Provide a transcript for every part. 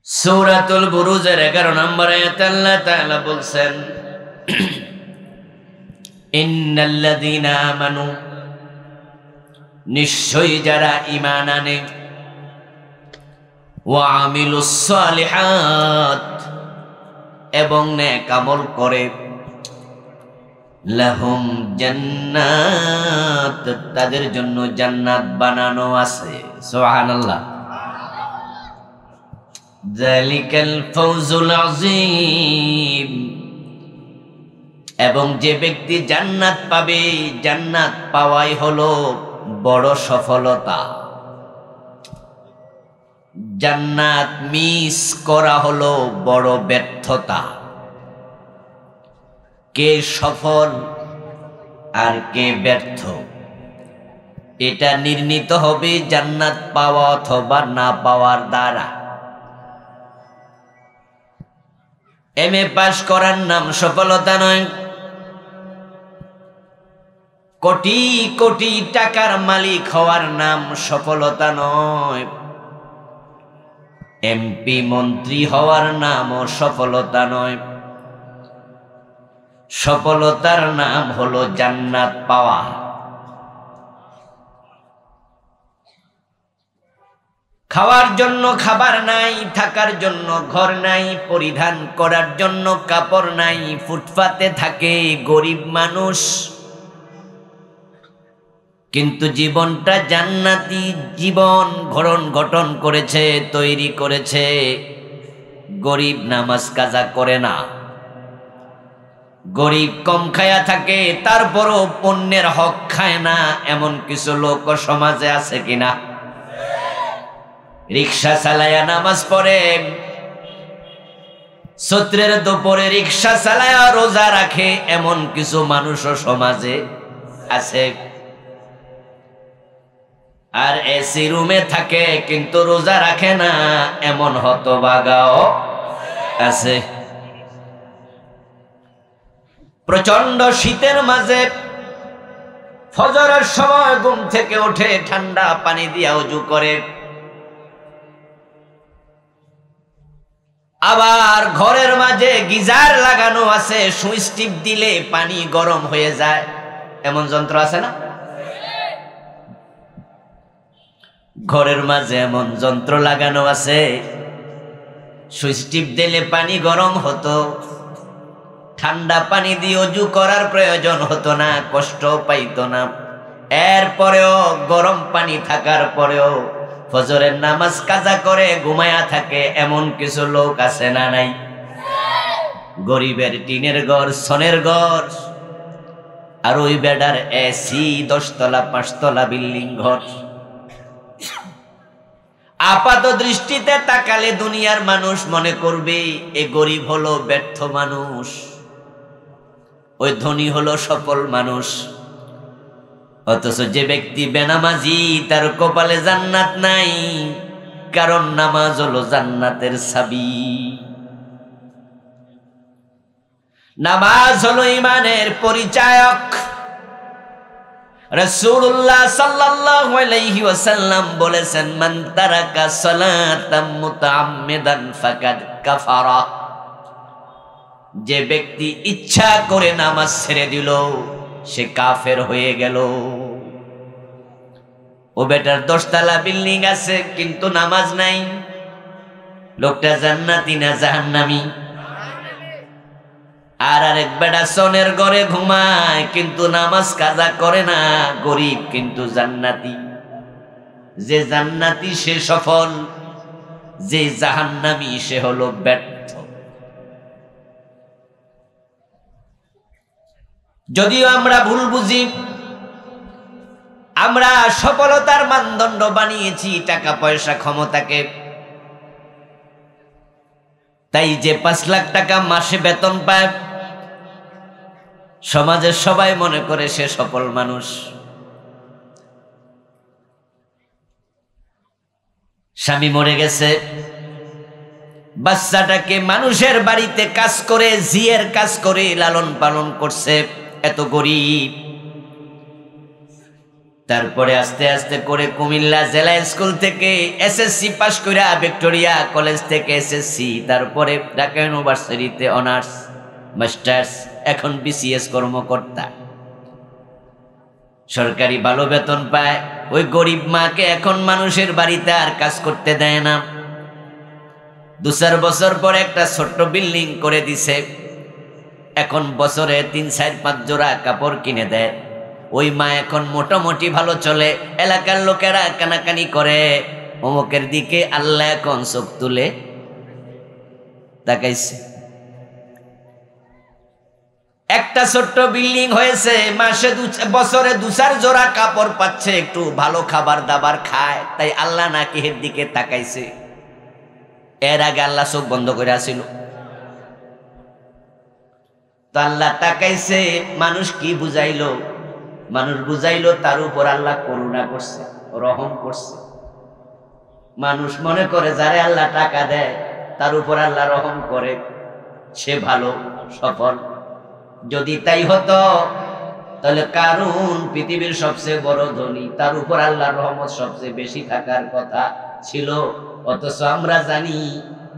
সূরাতুল বুরুজের 11 নম্বর আয়াতে আল্লাহ তাআলা বলছেন, ইন্নাল্লাযীনা আমানু, নিশ্চয়ই যারা ঈমান আনে, ওয়া আমিলুস সালিহাত, এবং নেক আমল করে, লাহুম জান্নাত, তাদের জন্য জান্নাত বানানো আছে। সুবহানাল্লাহ। যালিকাল ফাওজুল আযীম, এবং যে ব্যক্তি জান্নাত পাবে, জান্নাত পাওয়াই হলো বড় সফলতা। জান্নাত মিস করা হলো বড় ব্যর্থতা। কে সফল আর কে ব্যর্থ, এটা নির্ণীত হবে জান্নাত পাওয়া অথবা না পাওয়ার দ্বারা। এমএ পাস করার নাম সফলতা নয়, কোটি কোটি টাকার মালিক হওয়ার নাম সফলতা নয়, এমপি মন্ত্রী হওয়ার নামও সফলতা নয়। সফলতার নাম হলো জান্নাত পাওয়া। খাওয়ার জন্য খাবার নাই, থাকার জন্য ঘর নাই, পরিধান করার জন্য কাপড় নাই, ফুটপাতে থাকে গরিব মানুষ, কিন্তু জীবনটা জান্নাতি জীবন গঠন করেছে, তৈরি করেছে। গরিব নামাজ কাজা করে না, গরিব কম খায়া থাকে, তারপরও পণ্যের হক খায় না, এমন কিছু লোক সমাজে আছে কিনা? রিক্সা চালায়া নামাজ পড়ে, সূত্রের দুপুরে রিক্সা চালায়া রোজা রাখে, এমন কিছু মানুষও সমাজে আছে। আর এসি রুমে থাকে কিন্তু রোজা রাখে না, এমন হতভাগাও আছে। প্রচন্ড শীতের মাঝে ফজরের সময় ঘুম থেকে উঠে ঠান্ডা পানি দিয়ে ওযু করে, আবার ঘরের মাঝে গিজার লাগানো আছে, সুইচ টিপ দিলে পানি গরম হয়ে যায়, এমন যন্ত্র আছে না? ঘরের মাঝে এমন যন্ত্র লাগানো আছে, সুইচ টিপ দিলে পানি গরম হতো, ঠান্ডা পানি দিয়ে ওযু করার প্রয়োজন হতো না, কষ্ট পাইতো না। এরপরেও গরম পানি থাকার পরেও ফজরের নামাজ কাজা করে ঘুমায়া থাকে, এমন কিছু লোক আছে না নাই? গরিবের টিনের ঘর, সনের ঘর, আর ওই বেডার এসি 10 তলা 5 তলা বিল্ডিং ঘর। আপাত দৃষ্টিতে তাকালে দুনিয়ার মানুষ মনে করবে এ গরিব হলো ব্যর্থ মানুষ, ওই ধনী হলো সফল মানুষ। অথচ যে ব্যক্তি বেনামাজি, তার কপালে জান্নাত নাই, কারণ নামাজ হলো জান্নাতের চাবি। নামাজ হলো ঈমানের পরিচায়ক। রাসূলুল্লাহ সাল্লাল্লাহু আলাইহি ওয়াসাল্লাম বলেছেন, মান তারাকা সালাতাম মুতাআম্মিদান ফাকাদ কাফারা। যে ব্যক্তি ইচ্ছা করে নামাজ ছেড়ে দিল, সে কাফের হয়ে গেল। ও বেটার 10 তলা বিল্ডিং আছে কিন্তু নামাজ নাই, লোকটা জান্নাতি না জাহান্নামী? আর আরেক বেটা সনের ঘরে ঘুমায় কিন্তু নামাজ কাজা করে না, গরিব কিন্তু জান্নাতি। যে জান্নাতি সে সফল, যে জাহান্নামী সে হলো ব্যর্থ। যদিও আমরা ভুল বুঝি, আমরা সফলতার মানদণ্ড বানিয়েছি টাকা পয়সা ক্ষমতাকে। তাই যে 5 লাখ টাকা মাসে বেতন পায়, সমাজের সবাই মনে করে সে সফল মানুষ। স্বামী মরে গেছে, বাচ্চাটাকে মানুষের বাড়িতে কাজ করে, জিয়ের কাজ করে লালন পালন করছে, এত গরিব। তারপরে আস্তে আস্তে করে কুমিল্লা জেলা স্কুল থেকে এসএসসি পাশ কইরা ভিক্টোরিয়া কলেজ থেকে এসএসসি, তারপরে ঢাকা ইউনিভার্সিটিতে অনার্স মাস্টার্স, এখন বিসিএস কর্মকর্তা, সরকারি ভালো বেতন পায়। ওই গরিব মাকে এখন মানুষের বাড়িতে আর কাজ করতে দেয় না। 2-4 বছর পর একটা ছোট্ট বিল্ডিং করে দিছে, এখন বছরে 3-4-5 জোড়া কাপড় কিনে দেয়। ওই মা এখন মোটামুটি ভালো চলে, এলাকার লোকেরা কানাকানি করে অমুকের দিকে। আল্লাহ এখন চোখ তুলে তাকাইছে। একটা ছোট্ট বিল্ডিং হয়েছে, মাসে বছরে 2-4 জোড়া কাপড় পাচ্ছে, একটু ভালো খাবার দাবার খায়, তাই আল্লাহ নাকি এর দিকে তাকাইছে। এর আগে আল্লাহ চোখ বন্ধ করে আসিল, তো আল্লাহ তাকাইছে। মানুষ কি বুঝাইলো? মানুষ বুঝাইলো তার উপর আল্লাহ করুণা করছে, রহম করছে। মানুষ মনে করে যারে আল্লাহ টাকা দেয় তার উপর আল্লাহ রহম করে, সে ভালো সফল। যদি তাই হতো তাহলে কারুন পৃথিবীর সবচেয়ে বড় ধনী, তার উপর আল্লাহর রহমত সবচেয়ে বেশি থাকার কথা ছিল। অথচ আমরা জানি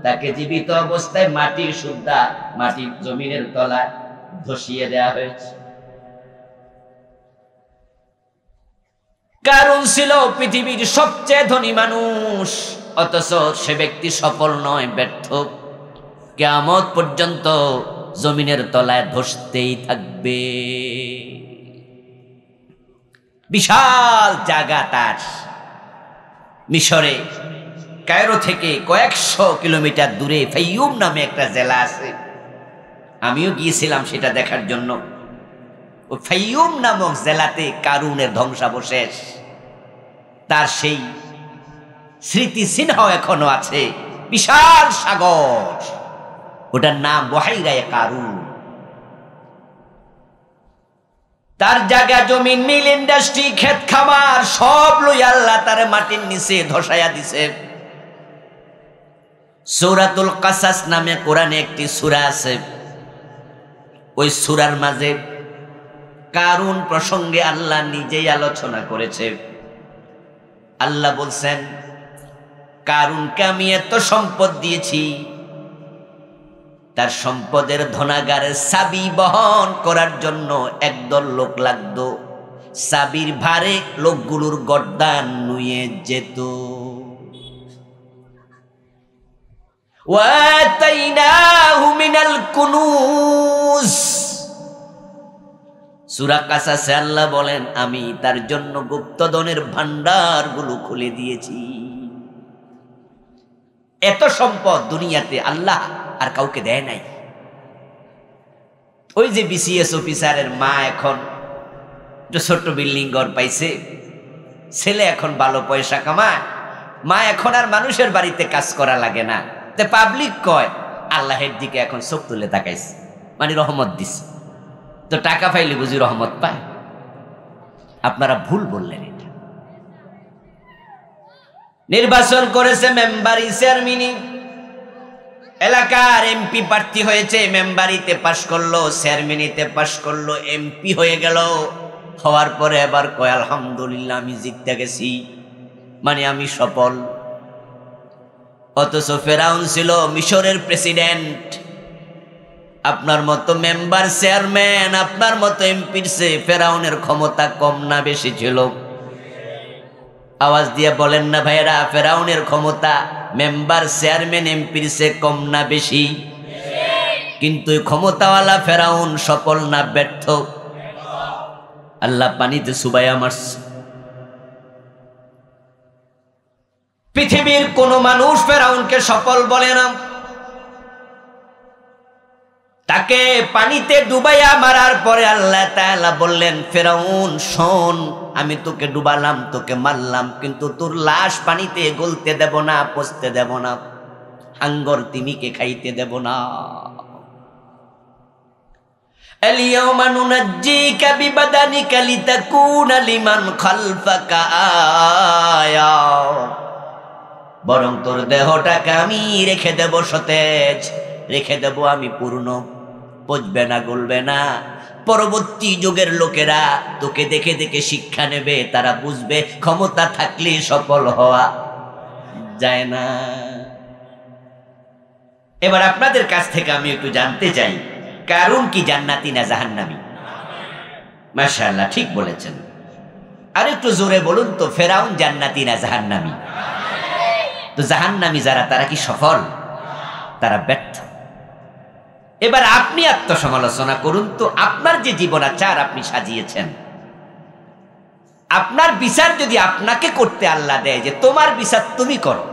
তাকে জীবিত অবস্থায় মাটির সুদ্ধা, মাটির জমিনের তলায় ধসিয়ে দেয়া হয়েছে। কারুন ছিল পৃথিবীর সবচেয়ে ধনী মানুষ, অথচ সে ব্যক্তি সফল নয়, ব্যর্থ। কিয়ামত পর্যন্ত জমিনের তলায় ধসতেই থাকবে। বিশাল জায়গা তার। মিশরে কায়রো থেকে কয়েকশো কিলোমিটার দূরে ফাইয়ুম নামে একটা জেলা আছে, আমিও গিয়েছিলাম সেটা দেখার জন্য। ও ফাইয়ুম নামক জেলাতে কারুনের ধ্বংসাবশেষ, তার সেই স্মৃতিচিহ্ন এখনো আছে। বিশাল সাগর, ওটার নাম বহাইরায়ে কারুন। তার জায়গা জমিন, মিল, ইন্ডাস্ট্রি, ক্ষেত খামার সব লই আল্লাহ তার মাটির নিচে ধসায়া দিছে। সূরাতুল কাসাস নামে কোরআনে একটি সূরা আছে, ওই সূরার মাঝে কারুন প্রসঙ্গে আল্লাহ নিজেই আলোচনা করেছে। আল্লাহ বলছেন, কারুনকে আমি এত সম্পদ দিয়েছি, তার সম্পদের ধনাগারের চাবি বহন করার জন্য একদল লোক লাগতো। চাবির ভারে লোকগুলোর গর্দান নুয়ে যেত। ওয়াতাইনাহু মিনাল কুনুজ, সূরা কাসাসে আল্লাহ বলেন, আমি তার জন্য গুপ্তধনের ভান্ডারগুলো খুলে দিয়েছি। এত সম্পদ দুনিয়াতে আল্লাহ আর কাউকে দেয় নাই। ওই যে বিসিএস অফিসারের মা এখন ছোট্ট বিল্ডিং ঘর পাইছে, ছেলে এখন ভালো পয়সা কামায়, মা এখন আর মানুষের বাড়িতে কাজ করা লাগে না। তে পাবলিক কয় আল্লাহের দিকে এখন চোখ তুলে তাকাইছে, মানে রহমত দিছে। তো টাকা পাইলে বুঝি রহমত পায়? আপনারা ভুল বললেন। এটা নির্বাচন করেছে মেম্বারি, চেয়ারম্যানি, এলাকার এমপি প্রার্থী হয়েছে, মেম্বারিতে পাশ করলো, চেয়ারম্যানিতে পাশ করলো, এমপি হয়ে গেল। হওয়ার পরে এবার কয় আলহামদুলিল্লাহ আমি জিততে গেছি, মানে আমি সফল। অথচ ফেরাউন ছিল মিশরের প্রেসিডেন্ট। আপনার মতো মেম্বার, চেয়ারম্যান, আপনার মতো এমপির চেয়ে ফেরাউনের ক্ষমতা কম না বেশি ছিল? আওয়াজ দিয়ে বলেন না ভাইরা, ফেরাউনের ক্ষমতা মেম্বার, চেয়ারম্যান, এমপির চেয়ে কম না বেশি? কিন্তু ক্ষমতাওয়ালা ফেরাউন সফল না ব্যর্থ? আল্লাহ পানিতে সুবাইয়া মারছে। পৃথিবীর কোন মানুষ ফেরাউনকে সফল বলে না। তাকে পানিতে ডুবাইয়া মারার পরে আল্লাহ তাআলা বললেন, ফেরাউন শোন, আমি তোকে ডুবালাম, তোকে মারলাম, কিন্তু তোর লাশ পানিতে গলতে দেব না, পচতে দেব না, হাঙ্গর তিমিকে খাইতে দেব না। আল-ইয়াওমা নুনাজ্জিকা বিবাদানিকা লিতাকুনা লিমান খালফাকা আয়া, বরং তোর দেহটাকে আমি রেখে দেব সতেজ, রেখে দেব আমি পূর্ণ, পচবে না, গলবে না। পরবর্তী যুগের লোকেরা তোকে দেখে দেখে শিক্ষা নেবে, তারা বুঝবে ক্ষমতা থাকলে সফল হওয়া যায় না। এবার আপনাদের কাছ থেকে আমি একটু জানতে চাই, কারুন কি জান্নাতি না জাহান্নামী? মাশাআল্লাহ, ঠিক বলেছেন। আর একটু জোরে বলুন তো, ফেরাউন জান্নাতি না জাহান্নামী? তো জাহান্নামী যারা, তারা কি সফল? তারা ব্যর্থ। এবার আপনি আত্মসমালোচনা করুন তো, আপনার যে জীবনাচার আপনি সাজিয়েছেন, আপনার বিচার যদি আপনাকে করতে আল্লাহ দেয় যে তোমার বিচার তুমি করো,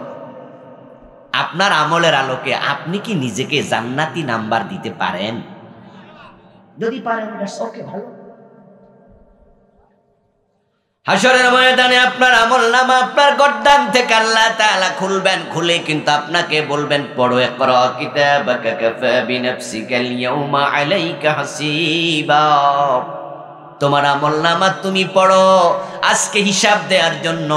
আপনার আমলের আলোকে আপনি কি নিজেকে জান্নাতি নাম্বার দিতে পারেন? যদি পারেন, ওকে, ভালো। হাসরের ময়দানে আপনার আমলনামা আপনার গর্দান থেকে আল্লাহ তাআলা খুলবেন, খুলে কিন্তু আপনাকে বলবেন, পড়ো, ইকরা কিতাবাকা কাফা বিনাফসিকাল ইয়াউমা আলাইকা হাসিবা। তোমার আমলনামা তুমি পড়ো, আজকে হিসাব দেওয়ার জন্য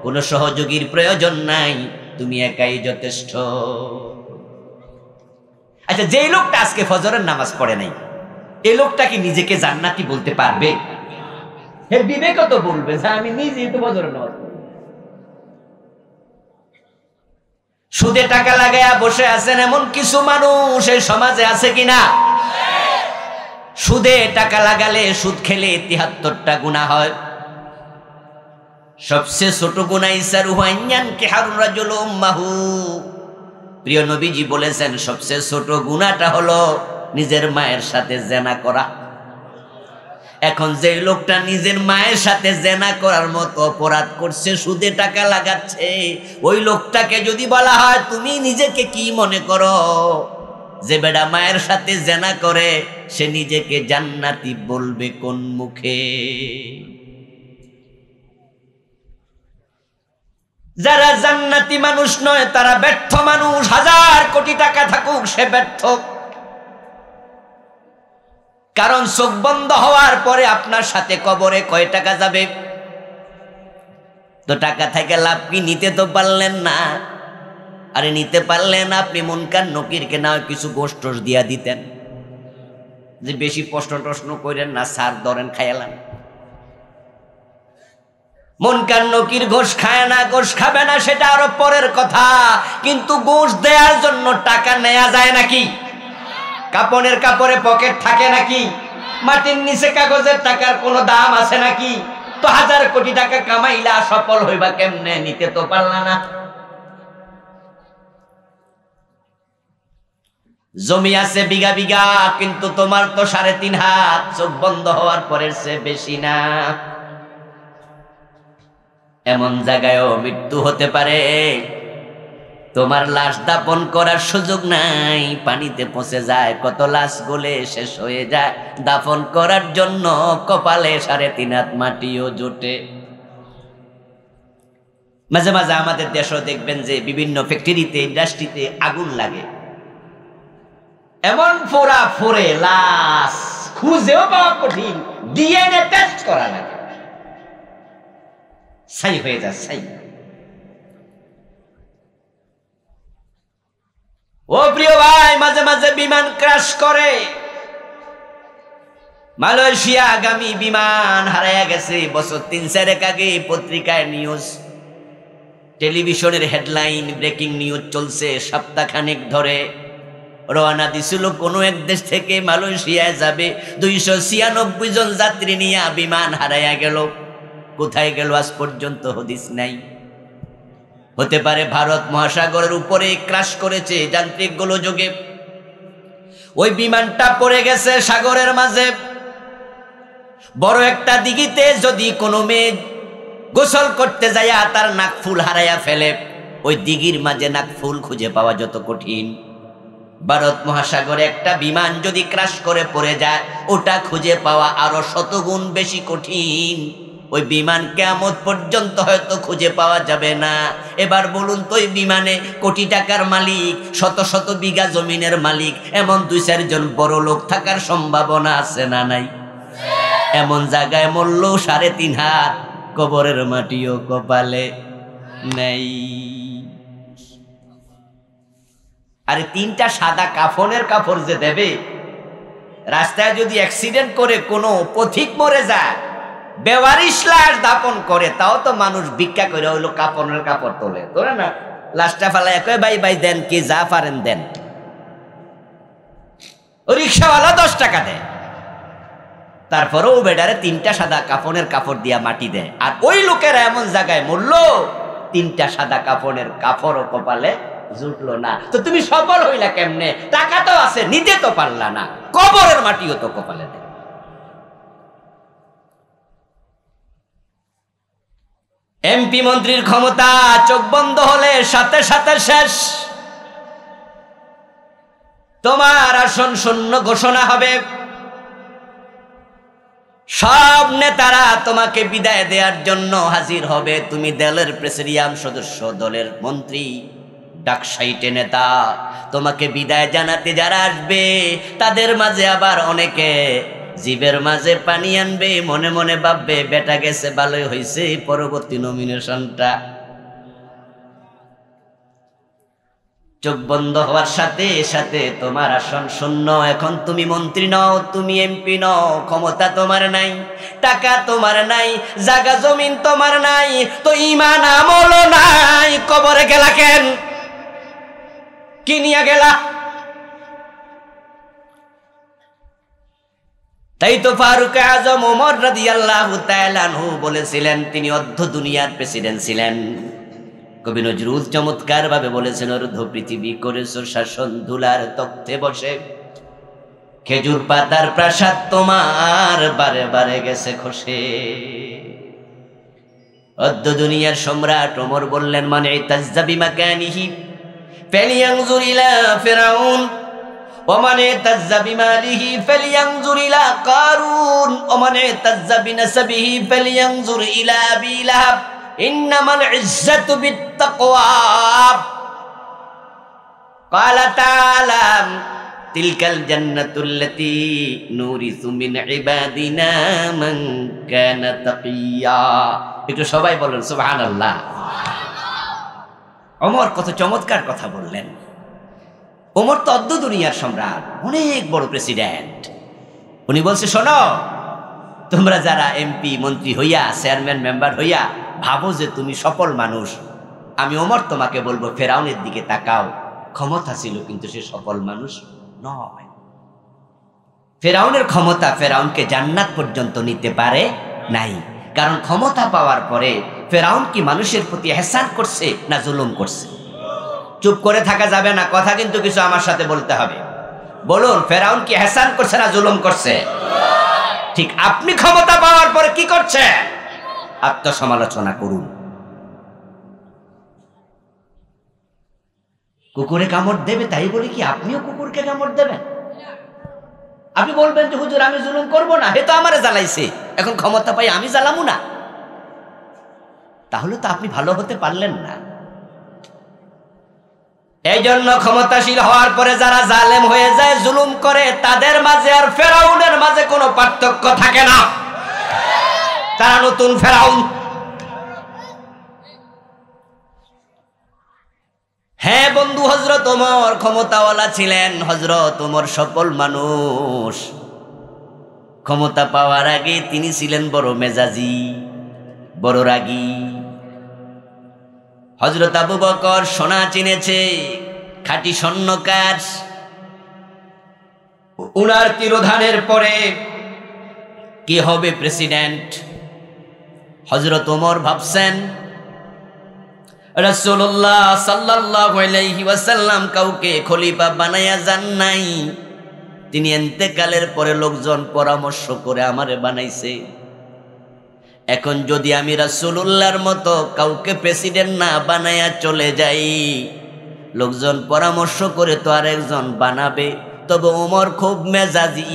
কোনো সহযোগীর প্রয়োজন নাই, তুমি একাই যথেষ্ট। আচ্ছা, যেই লোকটা আজকে ফজরের নামাজ পড়ে নাই, এই লোকটা কি নিজেকে জান্নাতি বলতে পারবে? এর বিবেক তো বলবে যে আমি নিজেই তো ফজরের নামাজ পড়ি। সুদে টাকা লাগায়া বসে আছেন এমন কিছু মানুষ এই সমাজে আছে কিনা? সুদে টাকা লাগালে, সুদ খেলে ৭৩টা গুনাহ হয়। সবচেয়ে ছোট গুনাহ ইসারুহু আন কিহারুর রাজুল উম্মাহু। প্রিয় নবীজি বলেছেন, সবচেয়ে ছোট গুনাহটা হলো নিজের মায়ের সাথে জেনা করা। এখন যে লোকটা নিজের মায়ের সাথে জেনা করার মতো অপরাধ করছে, সুদে টাকা লাগাচ্ছে, ওই লোকটাকে যদি বলা হয় তুমি নিজেকে কি মনে করো, যে বেটা মায়ের সাথে জেনা করে সে নিজেকে জান্নাতি বলবে কোন মুখে? যারা জান্নাতি মানুষ নয় তারা ব্যর্থ মানুষ। ১০০০ কোটি টাকা থাকুক, সে ব্যর্থ। কারণ চোখ বন্ধ হওয়ার পরে আপনার সাথে কবরে কয় টাকা যাবে? তো টাকা থেকে লাভ কি? নিতে তো পারলেন না। আরে নিতে পারলেন, আপনি মুনকার নকিরকে না কিছু গোশ টোশ দিয়া দিতেন, যে বেশি প্রশ্ন টশ্ন করেন না, সার ধরেন খাইলাম। মুনকার নকির ঘোষ খায় না, ঘোষ খাবে না, সেটা আরো পরের কথা। কিন্তু ঘোষ দেওয়ার জন্য টাকা নেওয়া যায় নাকি? কাপড়ের কাপড়ে পকেট থাকে নাকি? মাটির নিচে কাগজের টাকার কোনো দাম আছে নাকি? তো ১০০০ কোটি টাকা কামাইলা সফল হইবা কেমনে? নিতে তো পারলা না। জমি আছে বিঘা বিঘা, কিন্তু তোমার তো ৩.৫ হাত, চোখ বন্ধ হওয়ার পরের চেয়ে বেশি না। এমন জায়গায়ও মৃত্যু হতে পারে, তোমার লাশ দাপন করার সুযোগ নাই, পানিতে পচে যায়, কত লাশ গলে শেষ হয়ে যায়। দাফন করার জন্য কপালে ৩.৫ হাত মাটিও জোটে। মাঝে মাঝে আমাদের দেশও দেখবেন যে বিভিন্ন ফ্যাক্টরিতে, ইন্ডাস্ট্রিতে আগুন লাগে, এমন ফোড়া ফোরে লাশ খুঁজেও পাওয়া কঠিন, ডিএনএ টেস্ট করা লাগে, ছাই হয়ে যায়, ছাই। ও প্রিয় ভাই, মাঝে মাঝে বিমান ক্র্যাশ করে। মালয়েশিয়া আগামী বিমান হারায়া গেছে বছর ৩-৪ আগে, পত্রিকায় নিউজ, টেলিভিশনের হেডলাইন, ব্রেকিং নিউজ চলছে। সপ্তাহখানেক ধরে রওনা দিছিল কোনো এক দেশ থেকে মালয়েশিয়ায় যাবে, ২৯৬ জন যাত্রী নিয়ে বিমান হারায়া গেল। কোথায় গেল আজ পর্যন্ত হদিস নাই। হতে পারে ভারত মহাসাগরের উপরে ক্রাশ করেছে যান্ত্রিক গোলযোগে, ওই বিমানটা পড়ে গেছে সাগরের মাঝে। বড় একটা দিঘিতে যদি কোনো মেয়ে গোসল করতে যায় তার নাকফুল হারাইয়া ফেলে, ওই দিঘির মাঝে নাকফুল খুঁজে পাওয়া যত কঠিন, ভারত মহাসাগরে একটা বিমান যদি ক্রাশ করে পড়ে যায়, ওটা খুঁজে পাওয়া আরো ১০০ গুণ বেশি কঠিন। ওই বিমান কিয়ামত পর্যন্ত হয়তো খুঁজে পাওয়া যাবে না। এবার বলুন তো, ওই বিমানে কোটি টাকার মালিক, শত শত বিঘা জমিনের মালিক, এমন ২-৪ জন বড় লোক থাকার সম্ভাবনা আছে না নাই? এমন জায়গায় মরল ৩.৫ হাত, কবরের মাটিও কপালে নেই। আরে ৩টা সাদা কাফনের কাপড় যে দেবে, রাস্তায় যদি অ্যাক্সিডেন্ট করে কোনো পথিক মরে যায়, বেওয়ারিশ লাশ দাপন করে, তাও তো মানুষ ভিক্ষা করে হইলো কাপড়ের কাপড় তোলে না, লাশটা ফালাই কয় ভাই ভাই দেন, কি যা পারেন দেন। ও রিক্সাওয়ালা 10 টাকা দেয়, তারপরেও বেডারে 3টা সাদা কাপড়ের কাপড় দিয়া মাটি দেয়। আর ওই লোকেরা এমন জায়গায় মরল 3টা সাদা কাপড়ের কাপড়ও কপালে জুটলো না। তো তুমি সফল হইলা কেমনে? টাকা তো আছে, নিতে তো পারলা না, কবরের মাটিও তো কপালে দেয়। এমপি মন্ত্রীর ক্ষমতা চোখ বন্ধ হলে সাথে সাথে শেষ। তোমার আসন শূন্য ঘোষণা হবে। সব নেতারা তোমাকে বিদায় দেওয়ার জন্য হাজির হবে। তুমি দলের প্রেসিডিয়াম সদস্য, দলের মন্ত্রী, ডাকসাইটে নেতা, তোমাকে বিদায় জানাতে যারা আসবে তাদের মাঝে আবার অনেকে জীবের মাঝে পানি আনবে, মনে মনে ভাববে বেটা গেছে ভালোই হয়েছে, পরবর্তী নমিনেশনটা। চোখ বন্ধ হওয়ার সাথে সাথে তোমার আসন শূন্য। এখন তুমি মন্ত্রী নও, তুমি এমপি নও, ক্ষমতা তোমার নাই, টাকা তোমার নাই, জায়গা জমিন তোমার নাই, তো ঈমান আমলও নাই। কবরে গেলা কেন? কি নিয়ে গেলা? তাই তো ফারুক আজম ওমর রাদিয়াল্লাহু তাআলা আনহু বলেছিলেন, তিনি অর্ধ দুনিয়ার প্রেসিডেন্ট ছিলেন। কবি নজরুল চমৎকার ভাবে বলেছেন, অর্ধ পৃথিবী করেছ শাসন, ধুলার তখ্তে বসে, খেজুর পাতার প্রাসাদ তোমার বারে বারে গেছে খসে। অর্ধ দুনিয়ার সম্রাট ওমর বললেন, মানে তাজ্জাবি মাকানিহি ফালিয়ানজুর ইলা ফিরাউন, ومن اهتز بماله فلينظر إلى قارون ومن اهتز بنسبه فلينظر إلى أبي لهب إنما العزة بالتقوى قال تعالى تلك الجنة التي نورث من عبادنا من كان تقيا। একটু সবাই বলেন সুবহানাল্লাহ। ওমর কত চমৎকার কথা বললেন। ওমর তো অর্ধ দুনিয়ার সম্রাট, অনেক বড় প্রেসিডেন্ট। উনি বলছে, শোনো, তোমরা যারা এমপি মন্ত্রী হইয়া, চেয়ারম্যান মেম্বার হইয়া ভাবো যে তুমি সফল মানুষ, আমি ওমর তোমাকে বলবো ফেরাউনের দিকে তাকাও। ক্ষমতা ছিল কিন্তু সে সফল মানুষ নয়। ফেরাউনের ক্ষমতা ফেরাউনকে জান্নাত পর্যন্ত নিতে পারে নাই। কারণ ক্ষমতা পাওয়ার পরে ফেরাউন কি মানুষের প্রতি ইহসান করছে না জুলুম করছে? চুপ করে থাকা যাবে না, কথা কিন্তু কিছু আমার সাথে বলতে হবে। বলুন, ফেরাউন কি ইহসান করছে না জুলুম করছে? ঠিক আপনি ক্ষমতা পাওয়ার পরে কি করছে? আত্মসমালোচনা করুন। কুকুরে কামড় দেবে তাই বলে কি আপনিও কুকুরকে কামড় দেবেন? আপনি বলবেন যে হুজুর আমি জুলুম করব না, হে তো আমারে জ্বালাইছে, এখন ক্ষমতা পাই আমি জ্বালামু না। তাহলে তো আপনি ভালো হতে পারলেন না। এই জন্য ক্ষমতাশীল হওয়ার পরে যারা জালেম হয়ে যায়, জুলুম করে, তাদের মাঝে আর ফেরাউনের মাঝে কোনো পার্থক্য থাকে না। তারা নতুন ফেরাউন। হ্যাঁ বন্ধু, হযরত ওমর ক্ষমতাওয়ালা ছিলেন। হযরত ওমর সফল মানুষ। ক্ষমতা পাওয়ার আগে তিনি ছিলেন বড় মেজাজি, বড় রাগী। হযরত আবু বকর সোনা চিনেছে, খাঁটি স্বর্ণকার। উনার তিরোধানের পরে কি হবে প্রেসিডেন্ট? হযরত ওমর ভাবছেন রাসূলুল্লাহ সাল্লাল্লাহু আলাইহি ওয়াসাল্লাম কাউকে খলিফা বানায়া যান নাই, তিনি ইন্তেকালের পরে লোকজন পরামর্শ করে আমারে বানাইছে। এখন যদি আমি রাসূলুল্লাহর মতো কাউকে প্রেসিডেন্ট না বানায়া চলে যাই, লোকজন পরামর্শ করে তো আরেকজন বানাবে। তবে ওমর খুব মেজাজি,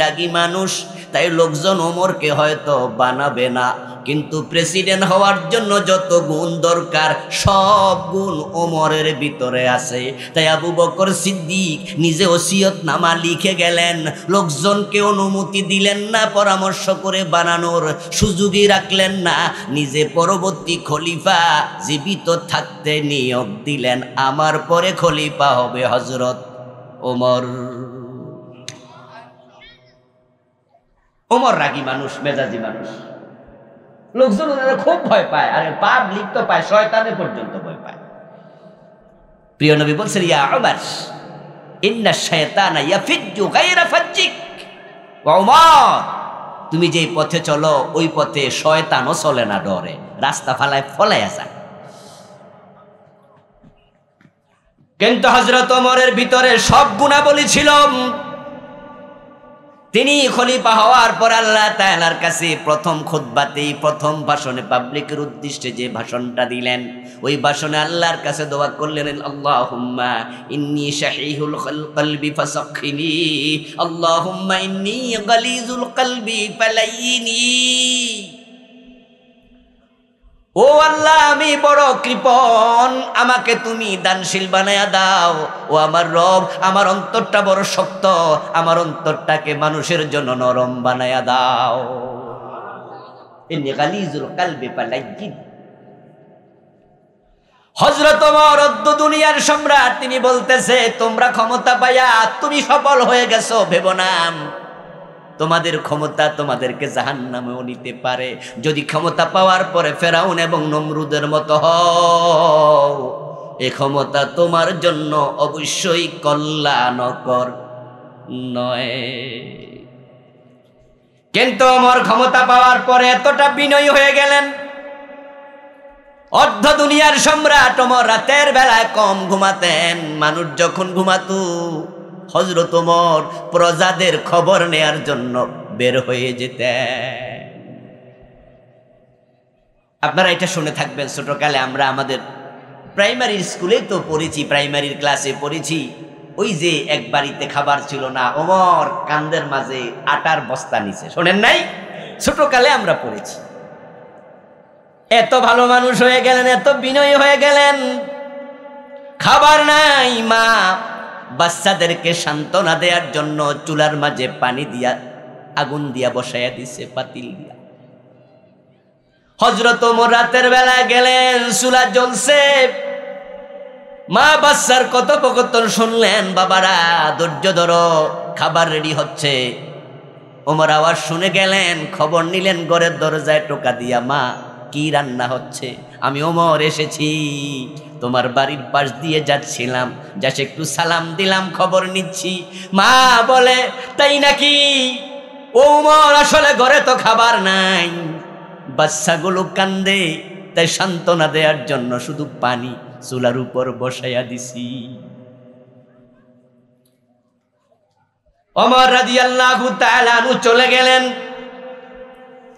রাগী মানুষ, তাই লোকজন ওমরকে হয়তো বানাবে না। কিন্তু প্রেসিডেন্ট হওয়ার জন্য যত গুণ দরকার সব গুণ ওমরের ভিতরে আছে। তাই আবু বকর সিদ্দিক নিজে ওসিয়তনামা লিখে গেলেন, লোকজনকে অনুমতি দিলেন না পরামর্শ করে বানানোর, সুযোগই রাখলেন না। নিজে পরবর্তী খলিফা জীবিত থাকতে নিয়োগ দিলেন, আমার পরে খলিফা হবে হযরত ওমর। ওমর রাগী মানুষ, মেজাজি মানুষ, লোকজন ওনারা খুব ভয় পায়। আরে পাবলিক তো পায়, শয়তানে পর্যন্ত ভয় পায়। প্রিয় নবী বলছেন, ইয়া ওমর ইন্না শায়তানা ইয়াফিজ্জু গায়রা ফাজ্জিক। ওমর, তুমি যেই পথে চলো ওই পথে শয়তানও চলে না, ডরে রাস্তা ফলাইয়া যায়। কিন্তু হযরত ওমরের ভিতরে সব গুণাবলী ছিল। তিনি খলিফা হওয়ার পর আল্লাহ তাআলার কাছে প্রথম খুতবাতেই, প্রথম ভাষণে, পাবলিকের উদ্দেশ্যে যে ভাষণটা দিলেন, ওই ভাষণে আল্লাহর কাছে দোয়া করলেন, আল্লাহুম্মা ইন্নী শাহীহুল কলবি ফাসাখখিনি, আল্লাহুম্মা ইন্নী গালিজুল কলবি ফালাইনি। ও আল্লাহ, আমি বড় কৃপণ, আমাকে তুমি দানশীল বানায়া দাও। ও আমার রব, আমার অন্তরটা বড় শক্ত, আমার অন্তরটাকে মানুষের জন্য নরম বানায়া দাও। ইন্নী গালিজুল কলবি ফালাইনি। হযরত ওমর দুনিয়ার সম্রাট, তিনি বলতেছে, তোমরা ক্ষমতা পাইয়া তুমি সফল হয়ে গেছো ভেবো না। তোমাদের ক্ষমতা তোমাদেরকে জাহান্নামেও নিতে পারে। যদি ক্ষমতা পাওয়ার পরে ফেরাউন এবং নমরুদের মতো হও, এই ক্ষমতা তোমার জন্য অবশ্যই কল্যাণকর নয়। কিন্তু ওমর ক্ষমতা পাওয়ার পরে এতটা বিনয়ী হয়ে গেলেন, অর্ধ দুনিয়ার সম্রাট ওমর রাতের বেলায় কম ঘুমাতেন। মানুষ যখন ঘুমাতো, হযরত ওমর প্রজাদের খবর নেয়ার জন্য বের হয়ে যেতেন। আপনারা এটা শুনে থাকবেন, ছোটকালে আমরা আমাদের প্রাইমারি স্কুলে তো পড়েছি, প্রাইমারির ক্লাসে পড়েছি, ওই যে এক বাড়িতে খাবার ছিল না, ওমর কান্দের মাঝে আটার বস্তা নিছে, শোনেন নাই? ছোটকালে আমরা পড়েছি। এত ভালো মানুষ হয়ে গেলেন, এত বিনয়ী হয়ে গেলেন, খাবার নাই, মা বাচ্চাদেরকে সান্ত্বনা দেওয়ার জন্য চুলার মাঝে পানি দিয়া, আগুন দিয়া বসাইয়া দিছে, পাতিল দিয়া। হযরত ওমর রাতের বেলা গেলেন, চুলা জ্বলছে, মা বাচ্চার কথোপকথন শুনলেন, বাবারা ধৈর্য ধরো, খাবার রেডি হচ্ছে। ওমর আওয়াজ শুনে গেলেন, খবর নিলেন, ঘরের দরজায় টোকা দিয়া, মা কি রান্না হচ্ছে? আমি ওমর এসেছি, তোমার বাড়ির পাশ দিয়ে যাচ্ছিলাম, যাস একটু সালাম দিলাম, খবর নিচ্ছি। মা বলে, তাই নাকি? ওমর, আসলে ঘরে তো খাবার নাই, বাচ্চাগুলো কান্দে, তাই সান্ত্বনা দেওয়ার জন্য শুধু পানি চুলার উপর বসাইয়া দিছি। ওমর রাদিয়াল্লাহু তাআলা আনহু চলে গেলেন,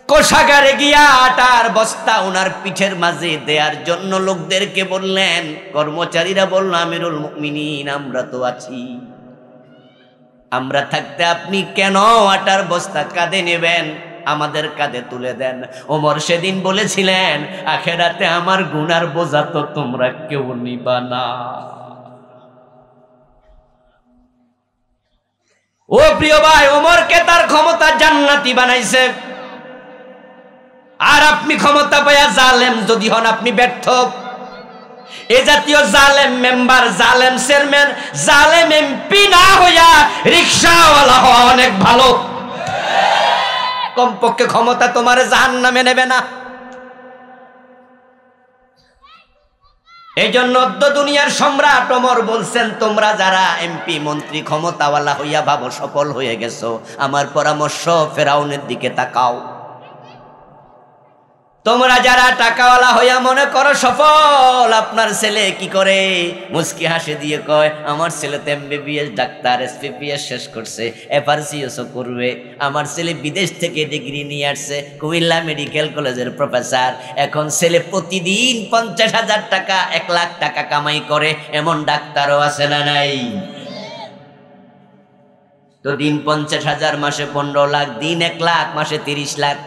কোষাগারে গিয়া আটার বস্তা ওনার পিঠের মাঝে দেওয়ার জন্য লোকদেরকে বললেন। কর্মচারীরা বলল, আমিরুল মুমিনিন, আমরা তো আছি, আমরা থাকতে আপনি কেন আটার বস্তা কাঁধে নেবেন? আমাদের কাঁধে তুলে দেন। ওমর সেদিন বলেছিলেন, আখেরাতে আমার গুনার বোঝা তো তোমরা কেউ নিবা না। ও প্রিয় ভাই, ওমরকে তার ক্ষমতা জান্নাতি বানাইছে, আর আপনি ক্ষমতা পাইয়া জালেম যদি হন, আপনি ব্যর্থ। এ জাতীয় জালেম মেম্বার, জালেম চেয়ারম্যান, জালেম এমপি না হইয়া রিকশাওয়ালা হওয়া অনেক ভালো। কমপক্ষে ক্ষমতা তোমার জাহান্নামে নেবে না। এই জন্য দুনিয়ার সম্রাট ওমর বলছেন, তোমরা যারা এমপি মন্ত্রী ক্ষমতাওয়ালা হইয়া ভাবো সফল হয়ে গেছো, আমার পরামর্শ ফেরাউনের দিকে তাকাও। তোমরা যারা টাকাওয়ালা হইয়া মনে করো সফল, আপনার ছেলে কি করে? মুস্কি হাসি দিয়ে কয়, আমার ছেলে তো এমবিবিএস ডাক্তার, এসপিপিএস শেষ করছে, এফআরসিএসও করবে, আমার ছেলে বিদেশ থেকে ডিগ্রি নিয়ে আসছে, কুমিল্লা মেডিকেল কলেজের প্রফেসর। এখন ছেলে প্রতিদিন 50,000 টাকা, 1 লাখ টাকা কামাই করে, এমন ডাক্তারও আছে না নাই? তো দিন 50,000, মাসে 15 লাখ, দিন 1 লাখ, মাসে 30 লাখ।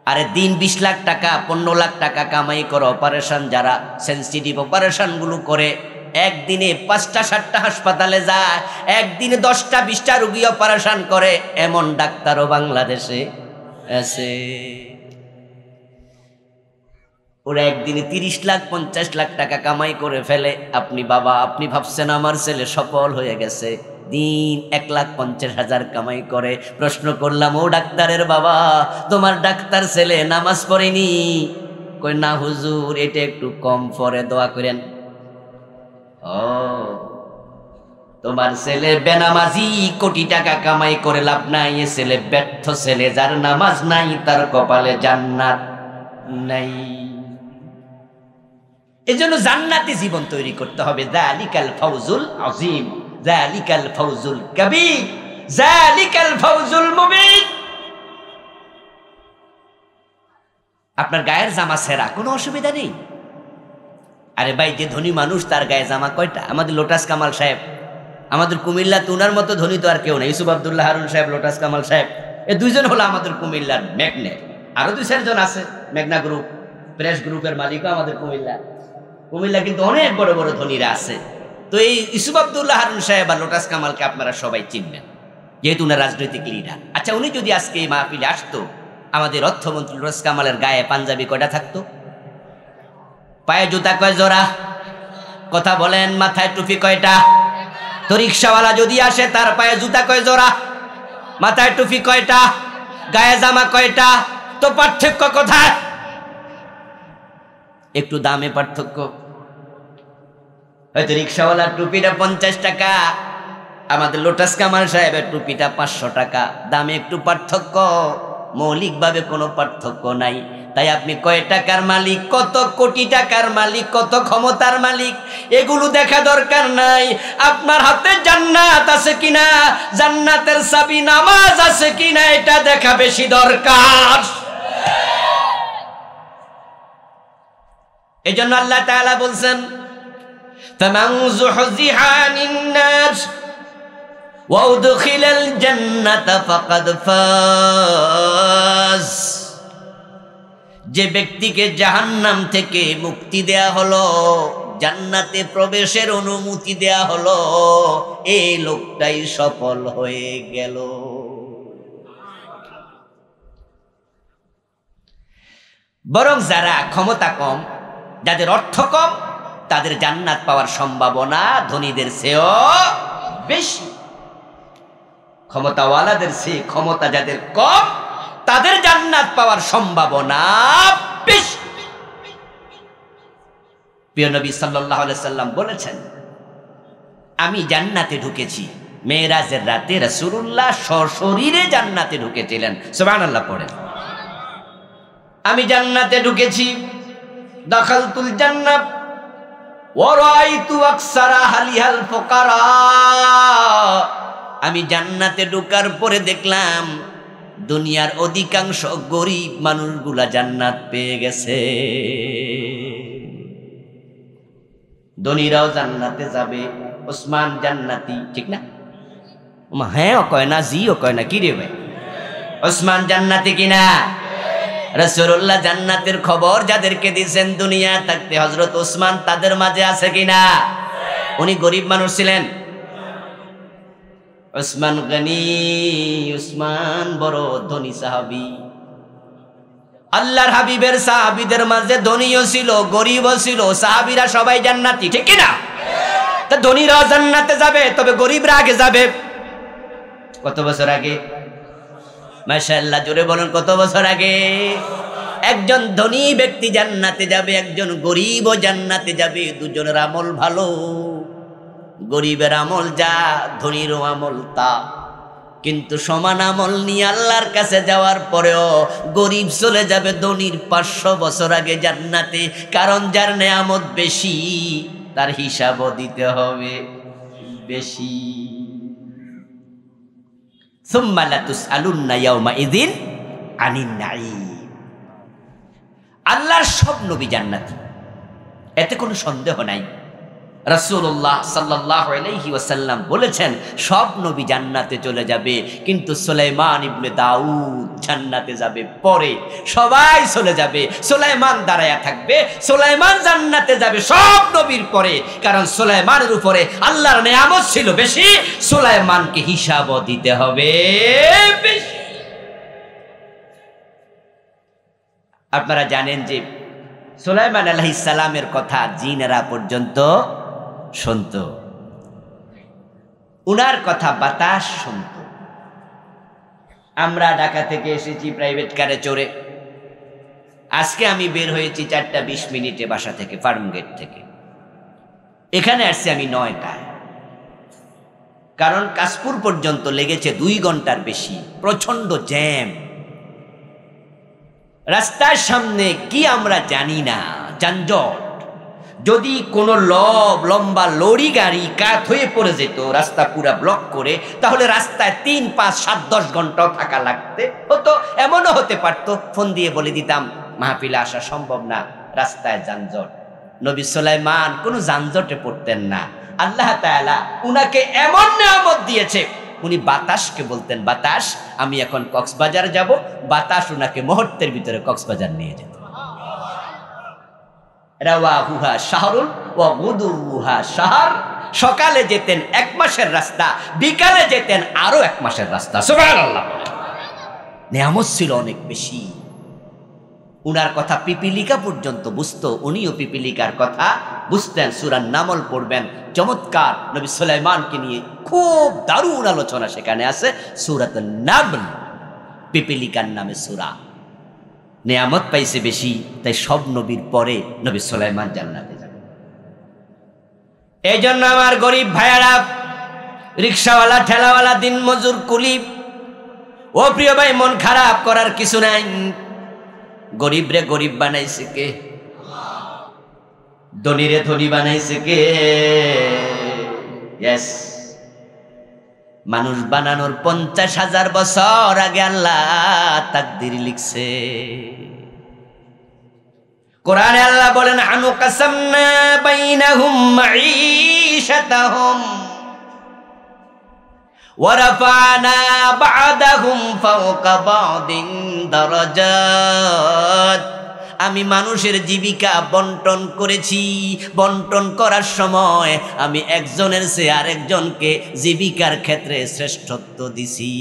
আরে দিন 20 লাখ টাকা, 15 লাখ টাকা কামাই করে অপারেশন, যারা সেন্সিটিভ অপারেশন গুলো করে, একদিনে 5টা 7টা হাসপাতালে যায়, একদিনে 10টা 20টা রোগী অপারেশন করে, এমন ডাক্তারও বাংলাদেশে আছে। ওরা একদিনে 30 লাখ 50 লাখ টাকা কামাই করে ফেলে। আপনি বাবা, আপনি ভাবছেন আমার ছেলে সফল হয়ে গেছে, দিন 1,50,000 কামাই করে। প্রশ্ন করলাম, ও ডাক্তারের বাবা, তোমার ডাক্তার ছেলে নামাজ পড়েনি? কই না হুজুর, এটা একটু কম পড়ে, দোয়া করেন। ও, তোমার ছেলে বেনামাজি, কোটি টাকা কামাই করে লাভ নাই। এ ছেলে ব্যর্থ ছেলে, যার নামাজ নাই, তার কপালে জান্নাত নাই। এজন্য জান্নাতি জীবন তৈরি করতে হবে। যালিকাল ফাউজুল আযীম, যালিকাল ফাউজুল কবীর, যালিকাল ফাউজুল মুবিন। আপনার গায়ের জামা ছেঁড়া, কোনো অসুবিধা নেই। আরে ভাই, যে ধনী মানুষ তার গায়ে জামা কয়টা? আমাদের লোটাস কামাল সাহেব, আমাদের কুমিল্লা, তুনার মতো ধনী তো আর কেউ নেই। ইউসুফ আব্দুল্লাহ হারুন সাহেব, লোটাস কামাল সাহেব, এই দুইজন হলো আমাদের কুমিল্লার ম্যাগনেট। আরো 2-4 জন আছে, মেঘনা গ্রুপ, প্রেস গ্রুপের মালিকও আমাদের কুমিল্লা কিন্তু অনেক বড় বড় ধনীরা আছে। তো এই ইউসুফ আব্দুল্লাহ হারুন সাহেব আর লোটাস কামালকে আপনারা সবাই চিনবেন, যেহেতু উনার রাজনৈতিক লিডার। আচ্ছা, উনি যদি আজকে এই মাহফিলে আসতো, আমাদের অর্থমন্ত্রী লোটাস কামালের গায়ে পাঞ্জাবি কয়টা থাকতো? পায়ে জুতা কয় জোড়া? কথা বলেন। মাথায় টুপি কয়টা? তো রিক্সাওয়ালা যদি আসে, তার পায়ে জুতা কয় জোড়া, মাথায় টুপি কয়টা, গায়ে জামা কয়টা? তো পার্থক্য কোথায়? একটু দামে পার্থক্য। হয়তো রিক্সাওয়ালার টুপিটা 50 টাকা, আমাদের লোটাস কামাল সাহেবের টুপিটা 500 টাকা। দামে একটু পার্থক্য, মৌলিকভাবে কোনো পার্থক্য নাই। তাই আপনি কয় টাকার মালিক, কত কোটি টাকার মালিক, কত ক্ষমতার মালিক, এগুলো দেখা দরকার নাই। আপনার হাতে জান্নাত আছে কিনা, জান্নাতের চাবি নামাজ আছে কিনা, এটা দেখা বেশি দরকার। এজন্য আল্লাহ তাআলা বলছেন, ফামান যুহজিহা আনিন নার ওয়া উদখিলাল জান্নাতা ফাকাদ ফাজ। যে ব্যক্তিকে জাহান্নাম থেকে মুক্তি দেয়া হলো, জান্নাতে প্রবেশের অনুমতি দেয়া হলো, এই লোকটাই সফল হয়ে গেল। বরং যারা ক্ষমতা কম, যাদের অর্থ কম, তাদের জান্নাত পাওয়ার সম্ভাবনা ধনীদের চেয়েও বেশি। ক্ষমতাওয়ালাদের চেয়ে ক্ষমতা যাদের কম, তাদের জান্নাত পাওয়ার সম্ভাবনা বেশি। প্রিয় নবী সাল্লাল্লাহু আলাইহি সাল্লাম বলেছেন, আমি জান্নাতে ঢুকেছি। মেরাজের রাতে রাসূলুল্লাহ সশরীরে জান্নাতে ঢুকেছিলেন। সুবহানাল্লাহ পড়েন। আমি জান্নাতে ঢুকেছি, দাখালতুল জান্নাত ওয়া রাআইতু আকসারা হালিহাল ফুকারা। আমি জান্নাতে ঢোকার পরে দেখলাম দুনিয়ার অধিকাংশ গরিব মানুষগুলা জান্নাত পেয়ে গেছে। ধনীরাও জান্নাতে যাবে, ওসমান জান্নাতি, ঠিক না? হ্যাঁ ও কয় না, জি ও কয় না, কি রে ভাই? ওসমান জান্নাতি কিনা? রাসূলুল্লাহ জান্নাতের খবর যাদেরকে দিয়েছেন দুনিয়া থাকতে, হযরত ওসমান তাদের মাঝে আছে কিনা? উনি গরিব মানুষ ছিলেন। ওসমান গনি, ওসমান বড় ধনী সাহাবী। আল্লাহর হাবিবের সাহাবীদের মাঝে ধনীও ছিল, গরিবও ছিল, সাহাবীরা সবাই জান্নাতি, ঠিক কিনা? তো ধনীরাও জান্নাতে যাবে, তবে গরিবরা আগে যাবে। কত বছর আগে? মাশাআল্লাহ, জোরে বলেন, কত বছর আগে? একজন ধনী ব্যক্তি জান্নাতে যাবে, একজন গরিবও জান্নাতে যাবে। দুজনের আমল ভালো, গরিবের আমল যা, ধনীরও আমল তা। কিন্তু সমান আমল নিয়ে আল্লাহর কাছে যাওয়ার পরেও গরিব চলে যাবে ধনীর 500 বছর আগে জান্নাতে। কারণ যার নেয়ামত বেশি, তার হিসাবও দিতে হবে বেশি। সুম্মা লাতুসআলুন্না ইয়াওমাইযিন আনিন নাঈম। আল্লাহর সব নবী জান্নাতি, এতে কোনো সন্দেহ নাই। রাসূলুল্লাহ সাল্লাল্লাহু আলাইহি ওয়াসাল্লাম বলেছেন, সব নবী জান্নাতে চলে যাবে, কিন্তু সুলাইমান ইবনে দাউদ জান্নাতে যাবে পরে। সবাই চলে যাবে, সুলাইমান দাঁড়ায়া থাকবে। সুলাইমান জান্নাতে যাবে সব নবীর পরে, কারণ সুলাইমানের উপরে আল্লাহর নেয়ামত ছিল বেশি, সুলাইমানকে হিসাবও দিতে হবে বেশি। আপনারা জানেন যে সুলাইমান আলাইহিস সালামের কথা জিনেরা পর্যন্ত শুনত। উনার কথা বাতাস শুনত। আমরা ঢাকা থেকে এসেছি প্রাইভেট কারে চড়ে। আজকে আমি বের হয়েছি 4:20 বাসা থেকে, ফার্ম গেট থেকে। এখানে আসছি আমি 9টায়, কারণ কাশপুর পর্যন্ত লেগেছে 2 ঘন্টার বেশি। প্রচন্ড জ্যাম, রাস্তার সামনে কি আমরা জানি না, যানজট। যদি কোনো লম্বা লরি গাড়ি কাত হয়ে পড়ে যেত রাস্তা পুরা ব্লক করে, তাহলে রাস্তায় 3, 5, 7, 10 ঘন্টাও থাকা লাগতে হতো। এমনও হতে পারতো ফোন দিয়ে বলে দিতাম মাহফিলে আসা সম্ভব না, রাস্তায় যানজট। নবী সুলাইমান কোনো যানজটে পড়তেন না। আল্লাহ তাআলা উনাকে এমন নিয়ামত দিয়েছে, উনি বাতাসকে বলতেন, বাতাস আমি এখন কক্সবাজার যাব। বাতাস উনাকে মুহূর্তের ভিতরে কক্সবাজার নিয়ে যেত। রাওয়াহুহা শাহরুন ওয়া গুদুরুহা শাহর। সকালে যেতেন 1 মাসের রাস্তা, বিকালে যেতেন আরো 1 মাসের রাস্তা। সুবহানাল্লাহ। নিয়ামত ছিল অনেক বেশি। উনার কথা পিপিলিকা পর্যন্ত বুঝতো, উনিও পিপিলিকার কথা বুঝতেন। সূরা নামল পড়বেন, চমৎকার নবী সুলাইমানকে নিয়ে খুব দারুণ আলোচনা সেখানে আছে। সূরাতুন নামল, পিপিলিকার নামে সূরা। নিয়ামত পাইছে বেশি, তাই সব নবীর পরে নবী সুলাইমান জান্নাতে যাবে। এই জন্য আমার গরিব ভাইয়ারা, রিক্সাওয়ালা, ঠেলাওয়ালা, দিন মজুর, কুলি, ও প্রিয় ভাই, মন খারাপ করার কিছু নাই। গরিব রে গরিব বানাইছে কে? ধনী রে ধনী বানাইছে কে? ইয়েস, মানুষ বানানোর 50,000 বছর আগে আল্লাহ তাকদীর লিখছে। কোরআনে আল্লাহ বলেন, আনু কাসামনা বাইনাহুম মাঈশাতাহুম ওয়া রাফা'না বা'দাহুম ফাওকা বা'দিন দারাজাত। আমি মানুষের জীবিকা বন্টন করেছি। বন্টন করার সময় আমি একজনের চেয়ে আরেকজনকে জীবিকার ক্ষেত্রে শ্রেষ্ঠত্ব দিছি।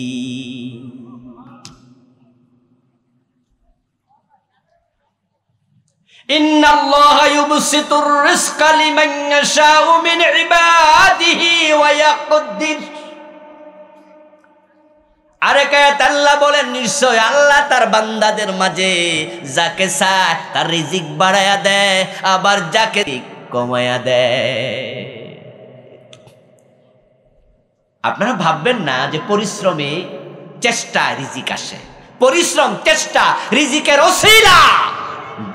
ইন্নাল্লাহা ইউবসিতুর রিজকা লিমান ইয়াশাউ মিন ইবাদিহি ওয়া ইয়াকদির। আরেকায়াত আল্লাহ বলেন, নিশ্চয় আল্লাহ তার বান্দাদের মাঝে যাকে চায় তার রিজিক বাড়ায়া দেয়, আবার যাকে কমায়া দেয়। আপনারা ভাববেন না যে পরিশ্রমে চেষ্টা রিজিক আসে। পরিশ্রম, চেষ্টা রিজিকের ওসিলা।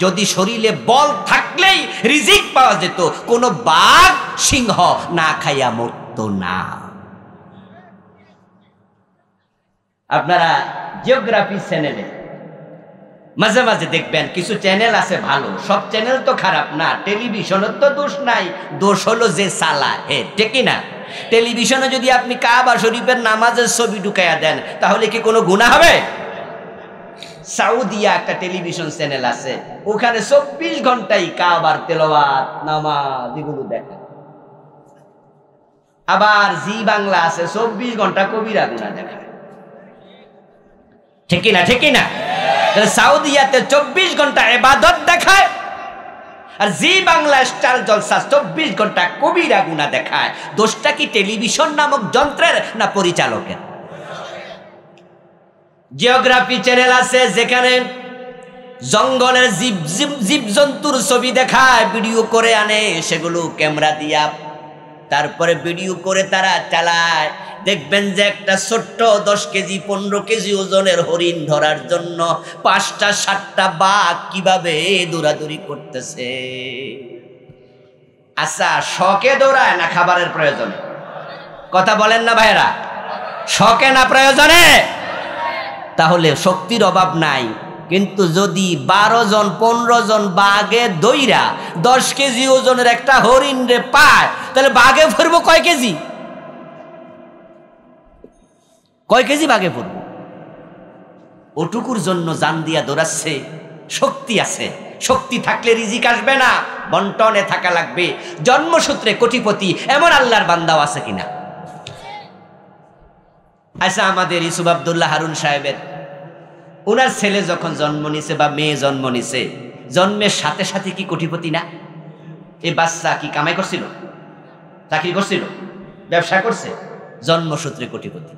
যদি শরীরে বল থাকলেই রিজিক পাওয়া যেত, কোনো বাঘ সিংহ না খাইয়া মরত না। আপনারা জিওগ্রাফি চ্যানেলে মাঝে মাঝে দেখবেন কিছু চ্যানেল আছে ভালো, সব চ্যানেল তো খারাপ না। টেলিভিশনের তো দোষ নাই, দোষ হলো যে চালায়, ঠিক না? টেলিভিশনে যদি আপনি কাবা শরীফের নামাজের ছবি ঢুকাইয়া দেন, তাহলে কি কোনো গুনাহ হবে? সাউদিয়া একটা টেলিভিশন চ্যানেল আছে, ওখানে 24 ঘন্টাই কাবার তেলাওয়াত, নামাজ এগুলো দেখায়। আবার জি বাংলা আছে, 24 ঘন্টা কবিরা গুনাহ দেখায়। ঠিক না? ঠিক না? সাউদিয়াতে 24 ঘন্টা ইবাদত দেখায়, আর জি বাংলা স্টার জলসা 24 ঘন্টা কবিরা গুনাহ দেখায়। দোষটা কি টেলিভিশন নামক যন্ত্রের না পরিচালকের? জিওগ্রাফি চ্যানেল আছে যেখানে জঙ্গলের জীবজন্তুর ছবি দেখায়, ভিডিও করে আনে, সেগুলো ক্যামেরা দিয়া তারপরে ভিডিও করে তারা চালায়। দেখবেন যে একটা ছোট্ট 10 কেজি 15 কেজি ওজনের হরিণ ধরার জন্য 5টা 7টা বাঘ কিভাবে দৌড়াদৌড়ি করতেছে। আচ্ছা, শখে দৌড়ায় না খাবারের প্রয়োজনে? কথা বলেন না ভাইরা, শখে না প্রয়োজনে? তাহলে শক্তির অভাব নাই। কিন্তু যদি 12 জন 15 জন বাঘে দইরা 10 কেজি ওজনের একটা হরিণ রে পায়, তাহলে বাঘে ফুরবো কয় কেজি? কয় কেজি বাঘে ফুরবো? ওটুকুর জন্য জান দিয়া দৌড়াচ্ছে। শক্তি আছে, শক্তি থাকলে রিজিক আসবে না, বন্টনে থাকা লাগবে। জন্মসূত্রে কোটিপতি এমন আল্লাহর বান্দাও আছে কিনা? আচ্ছা, আমাদের ইউসুফ আব্দুল্লাহ হারুন সাহেবের ওনার ছেলে যখন জন্ম নিছে বা মেয়ে জন্ম নিছে, জন্মের সাথে সাথে কি কোটিপতি না? এই বাচ্চা কি কামাই করছিল, চাকরি করছিল, ব্যবসা করছে? জন্মসূত্রে কোটিপতি।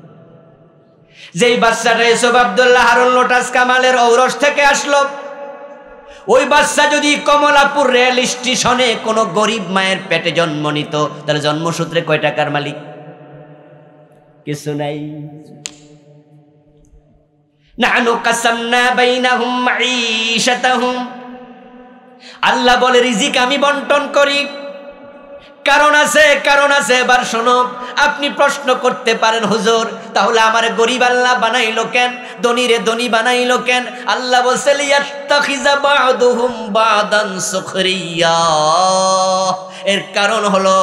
যেই বাচ্চাটা ইউসুফ আব্দুল্লাহ হারুন লোটাস কামালের ঔরস থেকে আসলো, ওই বাচ্চা যদি কমলাপুর রেল স্টেশনে কোনো গরিব মায়ের পেটে জন্ম নিত, তাহলে জন্মসূত্রে কয় টাকার মালিক? কিছু নাই। নাহনু কাসামনা বাইনাহুম মাঈশাতাহুম, আল্লাহ বলে রিজিক আমি বন্টন করি। কারণ আছে, কারণ আছে। এবার শোনো, আপনি প্রশ্ন করতে পারেন হুজুর তাহলে আমার গরিব আল্লাহ বানাইলো কেন, ধনীরে ধনী বানাইলো কেন? আল্লাহ বলছে লিয়াত্তাখিযা বা'দুহুম বা'দান সুখরিয়া, এর কারণ হলো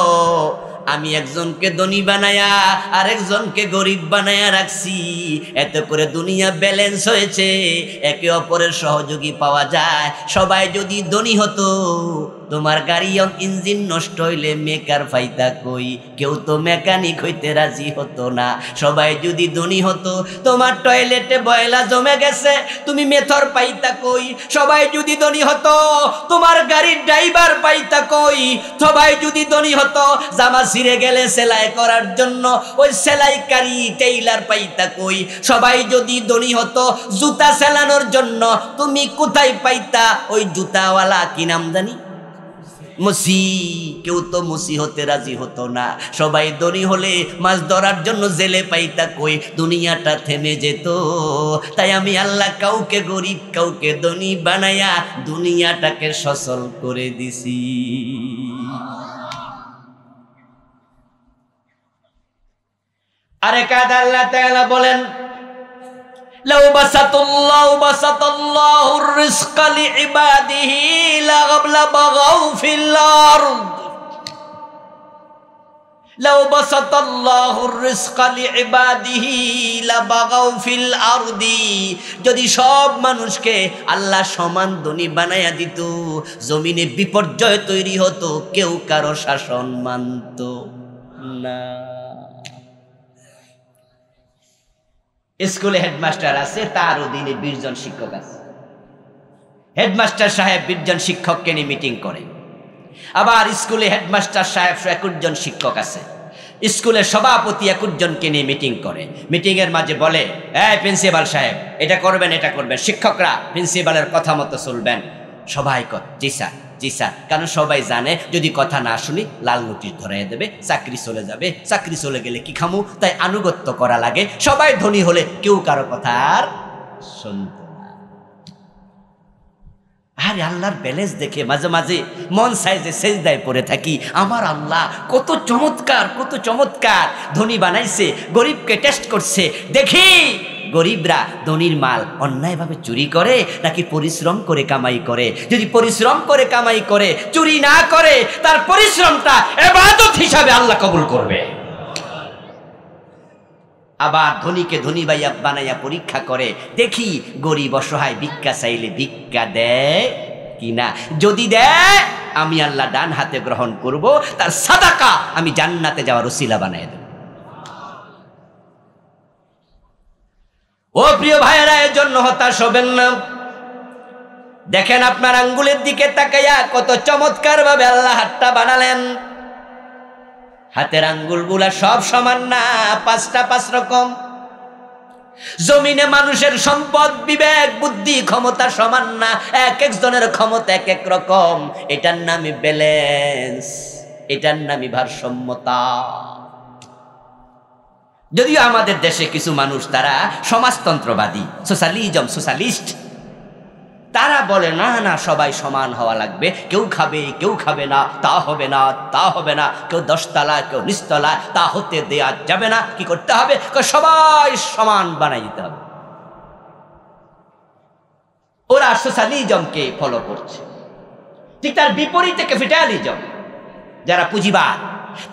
আমি একজনকে ধনী বানায়া আর একজনকে গরিব বানায়া রাখছি, এতে করে দুনিয়া ব্যালেন্স হয়েছে, একে অপরের সহযোগী পাওয়া যায়। সবাই যদি ধনী হতো, তোমার গাড়ি ইঞ্জিন নষ্ট হইলে মেকার ফাইতা কই? কেউ তো মেকানিক হইতে রাজি হতো না। সবাই যদি ধনী হতো, তোমার টয়লেটে বয়লা জমে গেছে, তুমি মেথর পাইতা কই? সবাই যদি ধনী হতো, তোমার গাড়ির ড্রাইভার পাইতা কই? সবাই যদি ধনী হতো, জামা ছিঁড়ে গেলে সেলাই করার জন্য ওই সেলাইকারী টেইলার পাইতা কই? সবাই যদি ধনী হতো, জুতা সেলানোর জন্য তুমি কোথায় পাইতা? ওই জুতাওয়ালা কি নাম জানি, মুসি। কেউ তো মুসি হতে রাজি হতো না। সবাই ধনী হলে মাছ ধরার জন্য জেলে পাইতা কই? দুনিয়াটা থেমে যেত। তাই আমি আল্লাহ কাউকে গরিব কাউকে ধনী বানায়া দুনিয়াটাকে সচল করে দিছি। আরে কাদ আল্লাহ তাআলা বলেন লাউ বাসাতাল্লাহুর রিজকা লিইবাদিহি লাবাগাউ ফিল আরদ, লাউ বাসাতাল্লাহুর রিজকা লিইবাদিহি লাবাগাউ ফিল আরদি, যদি সব মানুষকে আল্লাহ সমান ধনী বানায়া দিত, জমিনে বিপর্যয় তৈরি হতো, কেউ কারো শাসন মানত না। স্কুলে হেডমাস্টার আছে, তার অধীনে 20 জন শিক্ষক আছে। হেডমাস্টার সাহেব 20 জন শিক্ষককে নিয়ে মিটিং করে। আবার স্কুলে হেডমাস্টার সাহেব 21 জন শিক্ষক আছে। স্কুলের সভাপতি 21 জনকে নিয়ে মিটিং করে। মিটিংয়ের মাঝে বলে, এই প্রিন্সিপাল সাহেব এটা করবেন, এটা করবেন, শিক্ষকরা প্রিন্সিপালের কথা মতো চলবেন। সবাই কয় জি স্যার, জি স্যার। কারণ সবাই জানে যদি কথা না শুনি লাল নোটিশ ধরাই দেবে, চাকরি চলে যাবে। চাকরি চলে গেলে কি খামু, তাই আনুগত্য করা লাগে। সবাই ধনী হলে কেউ কারো কথা আর শুনত না। আরে আল্লাহর ব্যালেন্স দেখে মাঝে মাঝে মন চায় যে সেজদায় পড়ে থাকি। আমার আল্লাহ কত চমৎকার, কত চমৎকার। ধনী বানাইছে, গরিবকে টেস্ট করছে। দেখি গরিবরা ধনীর মাল অন্যায়ভাবে চুরি করে নাকি পরিশ্রম করে কামাই করে। যদি পরিশ্রম করে কামাই করে, চুরি না করে, তার পরিশ্রমটা ইবাদত হিসাবে আল্লাহ কবুল করবে। আবার ধনীকে ধনী বানাইয়া পরীক্ষা করে, দেখি গরিব অসহায় ভিক্ষা চাইলে ভিক্ষা দেয় কিনা। যদি দেয় আমি আল্লাহ ডান হাতে গ্রহণ করব, তার সাদাকা আমি জান্নাতে যাওয়ার ওসিলা বানাই দেব। ও প্রিয় ভাইয়েরা, এর জন্য হতাশ হবেন না। দেখেন আপনার আঙ্গুলের দিকে তাকাইয়া কত চমৎকার ভাবে আল্লাহ হাতটা বানালেন। হাতের আঙ্গুলগুলা সব সমান না, 5টা 5 রকম। জমিনে মানুষের সম্পদ, বিবেক, বুদ্ধি, ক্ষমতা সমান না। এক একজনের ক্ষমতা এক এক রকম। এটার নামই ব্যালেন্স, এটার নামই ভারসাম্যতা। যদিও আমাদের দেশে কিছু মানুষ তারা সমাজতন্ত্রবাদী, সোশ্যালিস্ট, তারা বলে না না সবাই সমান হওয়া লাগবে, কেউ খাবে কেউ খাবে না, তা হবে না, তা হবে না, কেউ 10 তলা কেউ 19 তলা, তা হতে দেয়া যাবে না। কি করতে হবে? সবাই সমান বানাই দিতে হবে। ওরা সোশ্যালিজমকে ফলো করছে। ঠিক তার বিপরীতে ক্যাপিটালিজম, যারা পুঁজিবাদ,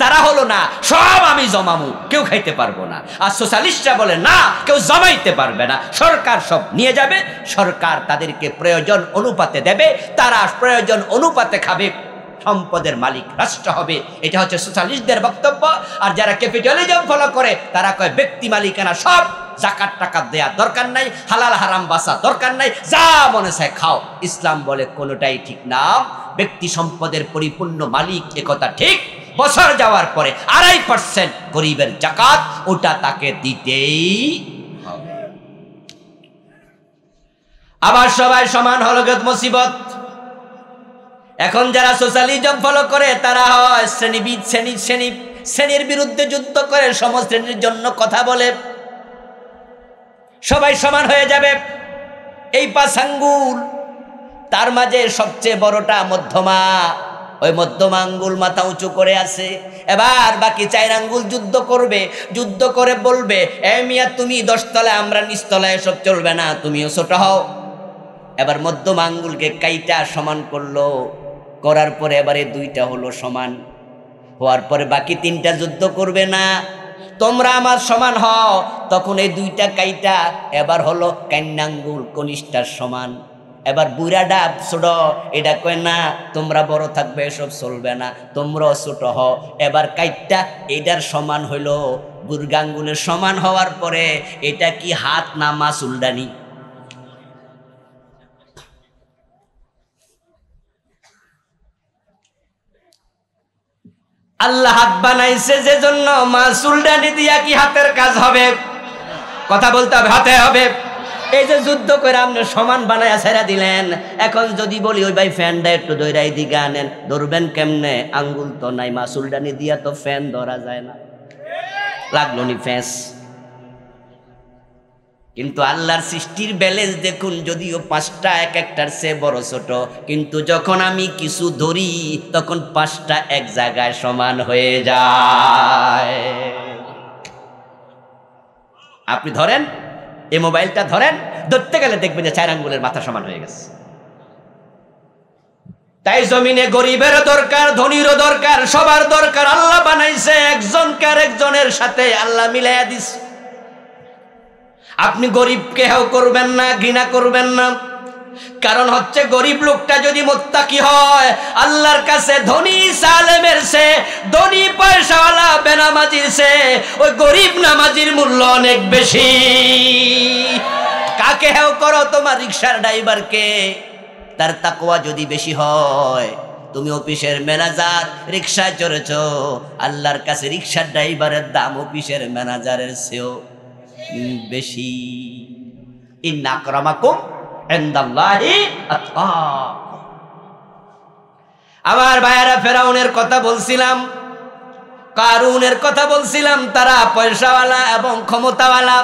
তারা হলো না সব আমি জমামু, কেউ খাইতে পারবো না। আর সোশ্যালিস্টরা বলে না কেউ জমাইতে পারবে না, সরকার সব নিয়ে যাবে, সরকার তাদেরকে প্রয়োজন অনুপাতে দেবে, তারা প্রয়োজন অনুপাতে খাবে, সম্পদের মালিক রাষ্ট্র হবে। এটা হচ্ছে সোশ্যালিস্টদের বক্তব্য। আর যারা ক্যাপিটালিজম ফলো করে তারা কয় ব্যক্তি মালিকানা সব, জাকাত টাকা দেয়া দরকার নাই, হালাল হারাম বাঁচা দরকার নাই, যা মনে চায় খাও। ইসলাম বলে কোনোটাই ঠিক না। ব্যক্তি সম্পদের পরিপূর্ণ মালিক একথা ঠিক, বছর যাওয়ার পরে 2.5% গরিবের যাকাত, ওটা তাকে দিতেই হবে। আবার সবাই সমান হলো মুসিবত। এখন যারা সোশ্যালিজম ফলো করে তারা হয় শ্রেণীবিদ, শ্রেণীর বিরুদ্ধে যুদ্ধ করে, সমস্ত শ্রেণীর জন্য কথা বলে, সবাই সমান হয়ে যাবে। এই 5 আঙ্গুল, তার মাঝে সবচেয়ে বড়টা মধ্যমা, ওই মধ্যমা আঙ্গুল মাথা উঁচু করে আছে। এবার বাকি 4 আঙ্গুল যুদ্ধ করবে, যুদ্ধ করে বলবে, এ মিয়া তুমি 10 তলায়, আমরা নিচতলায়, এসব চলবে না, তুমিও ছোট হও। এবার মধ্যমা আঙ্গুলকে কাইটা সমান করলো, করার পরে এবারে 2টা হলো সমান, হওয়ার পরে বাকি 3টা যুদ্ধ করবে না, তোমরা আমার সমান হও। তখন এই 2টা কাইটা এবার হলো কান্নাঙ্গুল কনিষ্ঠার সমান। এবার বুড়াডা ছোট, এটা কয় না তোমরা বড় থাকবে, এসব চলবে না, তোমরাও ছোট হও। এবার কাইটটা এটার সমান হইলো, বুর্গাঙ্গুলের সমান হওয়ার পরে এটা কি হাত না মাসুলদানি? আল্লাহ হাত বানাইছে যে জন্য, মাসুলদানি দিয়া কি হাতের কাজ হবে? কথা বলতে হবে, হাতে হবে। এই যে যুদ্ধ করে আপনি সমান বানায়া ছেড়া দিলেন, এখন যদি বলি ওই ভাই ফ্যানটা একটু দৈরাই দিকে আনেন, ধরবেন কেমনে? আঙ্গুল তো নাই, মাসুলদানি দিয়া তো ফ্যান ধরা যায় না, লাগলো নি ফ্যাস। কিন্তু আল্লাহর সৃষ্টির ব্যালেন্স দেখুন, যদিও 5টা এক একটার চেয়ে বড় ছোট, কিন্তু যখন আমি কিছু ধরি তখন 5টা এক জায়গায় সমান হয়ে যায়। আপনি ধরেন, এই মোবাইলটা ধরেন, ধরতে গেলে দেখবেন যে 4 আঙ্গুলের মাথা সমান হয়ে গেছে। তাই জমিনে গরিবেরও দরকার, ধনীরও দরকার, সবার দরকার। আল্লাহ বানাইছে একজনকে আরেকজনের সাথে আল্লাহ মিলাইয়া দিছে। আপনি গরিবকে হেও করবেন না, ঘৃণা করবেন না, কারণ হচ্ছে গরিব লোকটা যদি মুত্তাকি হয়, আল্লাহর কাছে ধনী সালেমের সে, ধনী পয়সাওয়ালা বেনামাজির সে, ওই গরিব নামাজির মূল্য অনেক বেশি। কাকে হেও করো? তোমার রিকশার ড্রাইভারকে। তার তাকওয়া যদি বেশি হয়, তুমি অফিসের ম্যানেজার, রিকশায় চড়েছ, আল্লাহর কাছে রিকশার ড্রাইভারের দাম অফিসের ম্যানেজারের চেয়েও বেশি। ইন্না আকরামাকুম ইনদাল্লাহি আতকাকুম। আমার ভাইয়েরা, ফেরাউনের কথা বলছিলাম, কারুনের কথা বলছিলাম, তারা পয়সাওয়ালা এবং ক্ষমতাওয়ালা,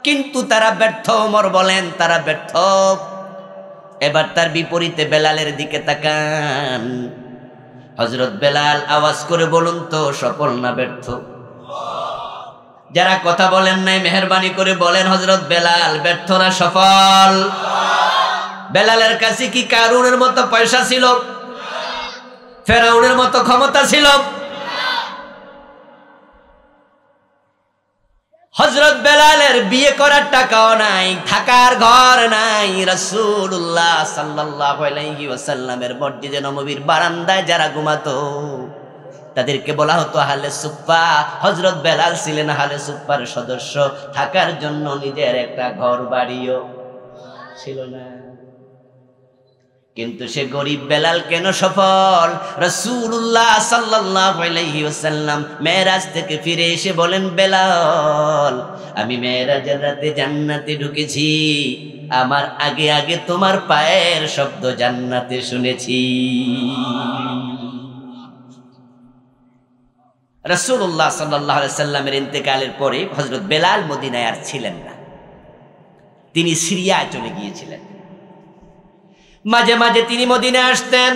কিন্তু তারা ব্যর্থ। ওমর বলেন তারা ব্যর্থ। এবার তার বিপরীতে বেলালের দিকে তাকান। হযরত বেলাল আওয়াজ করে বলুন তো, সফল না ব্যর্থ? যারা কথা বলেন নাই মেহেরবানি করে বলেন, হযরত বেলাল ব্যর্থ না সফল? বেলালের কাছে কি কারুনের মতো পয়সা ছিল? ফেরাউনের মতো ক্ষমতা ছিল? হযরত বেলালের বিয়ে করার টাকাও নাই, থাকার ঘর নাই। রাসূলুল্লাহ সাল্লাল্লাহু আলাইহি ওয়াসাল্লামের মসজিদে নববীর বারান্দায় যারা ঘুমাতো তাদেরকে বলা হতো আহলে সুফফা। হযরত বেলাল ছিলেন আহলে সুফফার সদস্য, থাকার জন্য নিজের একটা ঘর বাড়িও ছিল না। কিন্তু সে গরিব বেলাল কেন সফল? রাসূলুল্লাহ সাল্লাল্লাহু আলাইহি ওয়াসাল্লাম মেরাজ থেকে ফিরে এসে বলেন, বেলাল আমি মেরাজের রাতে জান্নাতে ঢুকেছি, আমার আগে আগে তোমার পায়ের শব্দ জান্নাতে শুনেছি। রাসূলুল্লাহ সাল্লাল্লাহু আলাইহি ওয়াসাল্লামের ইন্তেকালের পরে হযরত বেলাল মদিনায় আর ছিলেন না, তিনি সিরিয়ায় চলে গিয়েছিলেন। মাঝে মাঝে তিনি মদিনায় আসতেন।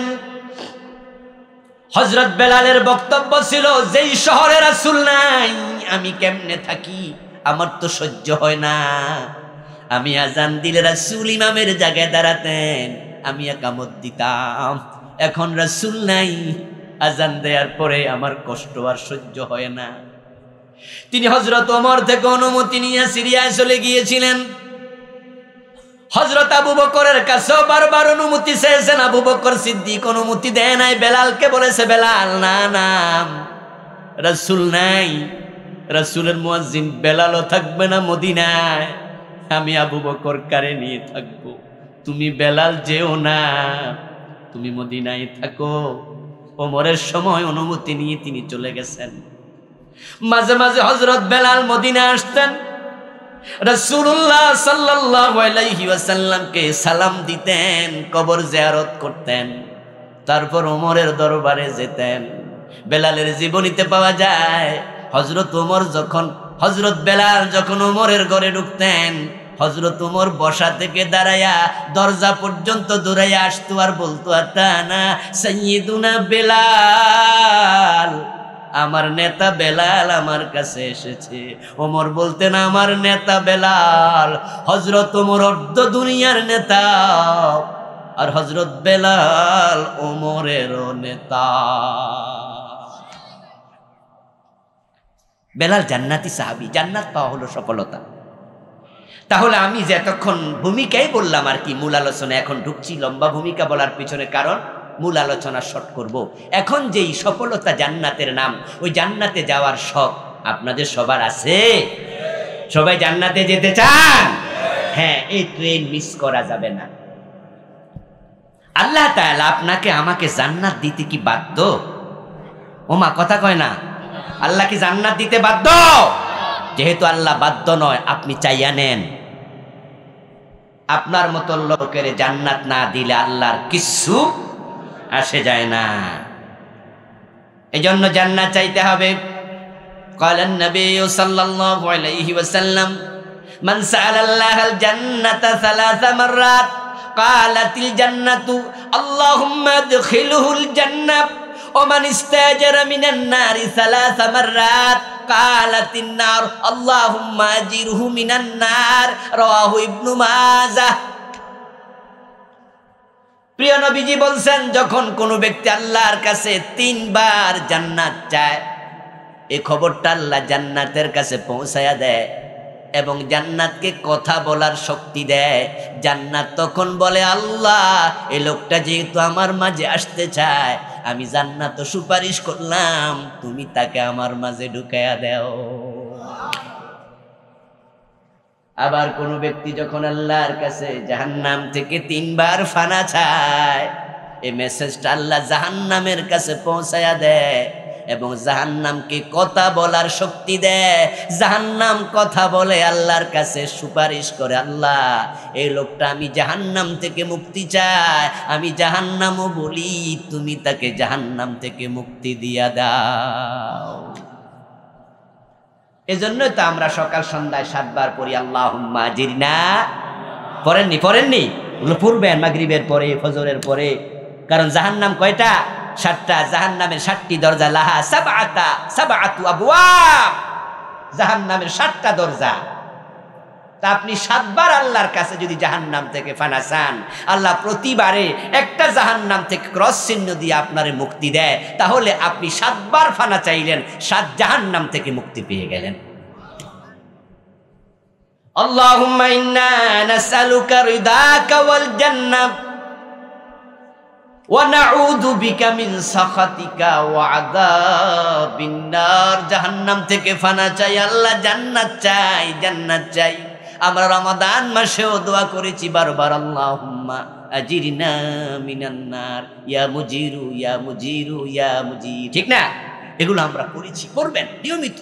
হযরত বেলালের বক্তব্য ছিল, যেই শহরে রাসূল নাই আমি কেমনে থাকি, আমার তো সহ্য হয় না। আমি আজান দিলে রাসূল ইমামের জায়গায় দাঁড়াতেন, আমি একামত দিতাম। এখন রাসূল নাই, আজান দেওয়ার পরে আমার কষ্ট আর সহ্য হয় না। তিনি হযরত ওমর থেকে অনুমতি নিয়ে সিরিয়ায় চলে গিয়েছিলেন। হযরত আবু বকরের কাছেও বারবার অনুমতি চেয়েছেন, আবু বকর সিদ্দিক অনুমতি দেয় নাই। বেলালকে বলেছে, বেলাল না না, রাসূল নাই, রাসূলের মুয়াজ্জিন বেলালও থাকবে না মদিনায়, আমি আবু বকর কারে নিয়ে থাকবো, তুমি বেলাল যেও না, তুমি মদিনায় থাকো, ওমরের সময় অনুমতি নিয়ে তিনি চলে গেছেন। মাঝে মাঝে হযরত বেলাল মদিনা আসতেন, রাসূলুল্লাহ সাল্লাল্লাহু আলাইহি ওয়াসাল্লামকে সালাম দিতেন, কবর জিয়ারত করতেন, তারপর ওমরের দরবারে যেতেন। বেলালের জীবনীতে পাওয়া যায় হযরত বেলাল যখন ওমরের ঘরে ঢুকতেন, হযরত ওমর বসা থেকে দাঁড়ায়া দরজা পর্যন্ত দৌড়াইয়া আসতো আর বলতো, আতানা সাইয়্যিদুনা বেলাল, আমার নেতা বেলাল আমার কাছে এসেছে। ওমর বলতেন, আমার নেতা বেলাল। হযরত ওমর অর্ধ দুনিয়ার নেতা, আর হযরত বেলাল ওমরেরও নেতা। বেলাল জান্নাতি সাহাবী, জান্নাত পাওয়া হলো সফলতা। তাহলে আমি যে এতক্ষণ ভূমিকাই বললাম আর কি, মূল আলোচনা এখন ঢুকছি। লম্বা ভূমিকা বলার পিছনে কারণ, মূল আলোচনা শর্ট করব। এখন যেই সফলতা জান্নাতের নাম, ওই জান্নাতে যাওয়ার শখ আপনাদের সবার আছে? সবাই জান্নাতে যেতে চান? হ্যাঁ, এই ট্রেন মিস করা যাবে না। আল্লাহ তাআলা আপনাকে আমাকে জান্নাত দিতে কি বাধ্য? ওমা কথা কয় না, আল্লাহ কি জান্নাত দিতে বাধ্য? যেহেতু আল্লাহ বাধ্য নয়, আপনি চাইয়া নেন। আপনার মতো লোকের জান্নাত না দিলে আল্লাহর কিচ্ছু আসে যায় না। এজন্য জান্নাত চাইতে হবে। قال النبي صلى الله عليه وسلم من سأل الله الجنة 3 مرات قالت الجنة اللهم ادخله الجنة ومن استاجر من النار 3 مرات قالت النار اللهم اجره من النار رواه ابن ماجه। প্রিয় নবীজি বলছেন, যখন কোনো ব্যক্তি আল্লাহর কাছে 3 বার জান্নাত চায়, এই খবরটা আল্লাহ জান্নাতের কাছে পৌঁছায়া দেয় এবং জান্নাতকে কথা বলার শক্তি দেয়। জান্নাত তখন বলে, আল্লাহ এই লোকটা যেহেতু আমার মাঝে আসতে চায়, আমি জান্নাত সুপারিশ করলাম, তুমি তাকে আমার মাঝে ঢুকাইয়া দাও। আবার কোন ব্যক্তি যখন আল্লাহর কাছে জাহান্নাম থেকে 3 বার ফানা চায়, এই মেসেজটা আল্লাহ জাহান্নামের কাছে পৌঁছায়া দেয় এবং জাহান্নামকে কথা বলার শক্তি দেয়। জাহান্নাম কথা বলে আল্লাহর কাছে সুপারিশ করে, আল্লাহ এই লোকটা আমি জাহান্নাম থেকে মুক্তি চাই, আমি জাহান্নামও বলি, তুমি তাকে জাহান্নাম থেকে মুক্তি দিয়া দাও। এজন্য তো আমরা সকাল সন্ধ্যায় 7 বার পড়ি আল্লাহুম্মা আজিরনা। পড়েননি? ওগুলো পড়বেন মাগরিবের পরে, ফজরের পরে। কারণ জাহান্নাম কয়টা? 7টা। জাহান্নামের 7টি দরজা, লাহা সাবআতু আবওয়াব। জাহান্নামের 7টা দরজা। তা আপনি 7 বার আল্লাহর কাছে যদি জাহান্নাম থেকে ফানা চান, আল্লাহ প্রতিবারে একটা জাহান্নাম থেকে ক্রস চিহ্ন দিয়ে আপনারে মুক্তি দেয়। তাহলে আপনি 7 বার ফানা চাইলেন, 7 জাহান্নাম থেকে মুক্তি পেয়ে গেলেন। আল্লাহুম্মা ইন্না নাসআলুকা রিদাকা ওয়াল জান্নাহ ওয়া নাউযু বিকা মিন সাখাতিকা ওয়া আযাবিন নার। জাহান্নাম থেকে ফানা চাই, আল্লাহ জান্নাত চাই। আমরা রমাদান মাসেও দোয়া করেছি বারবার, আল্লাহুম্মা আজিরনা মিনান নার ইয়া মুজিরু ইয়া মুজিরু ইয়া মুজির। ঠিক না? এগুলো আমরা পড়েছি, পড়বেন নিয়মিত।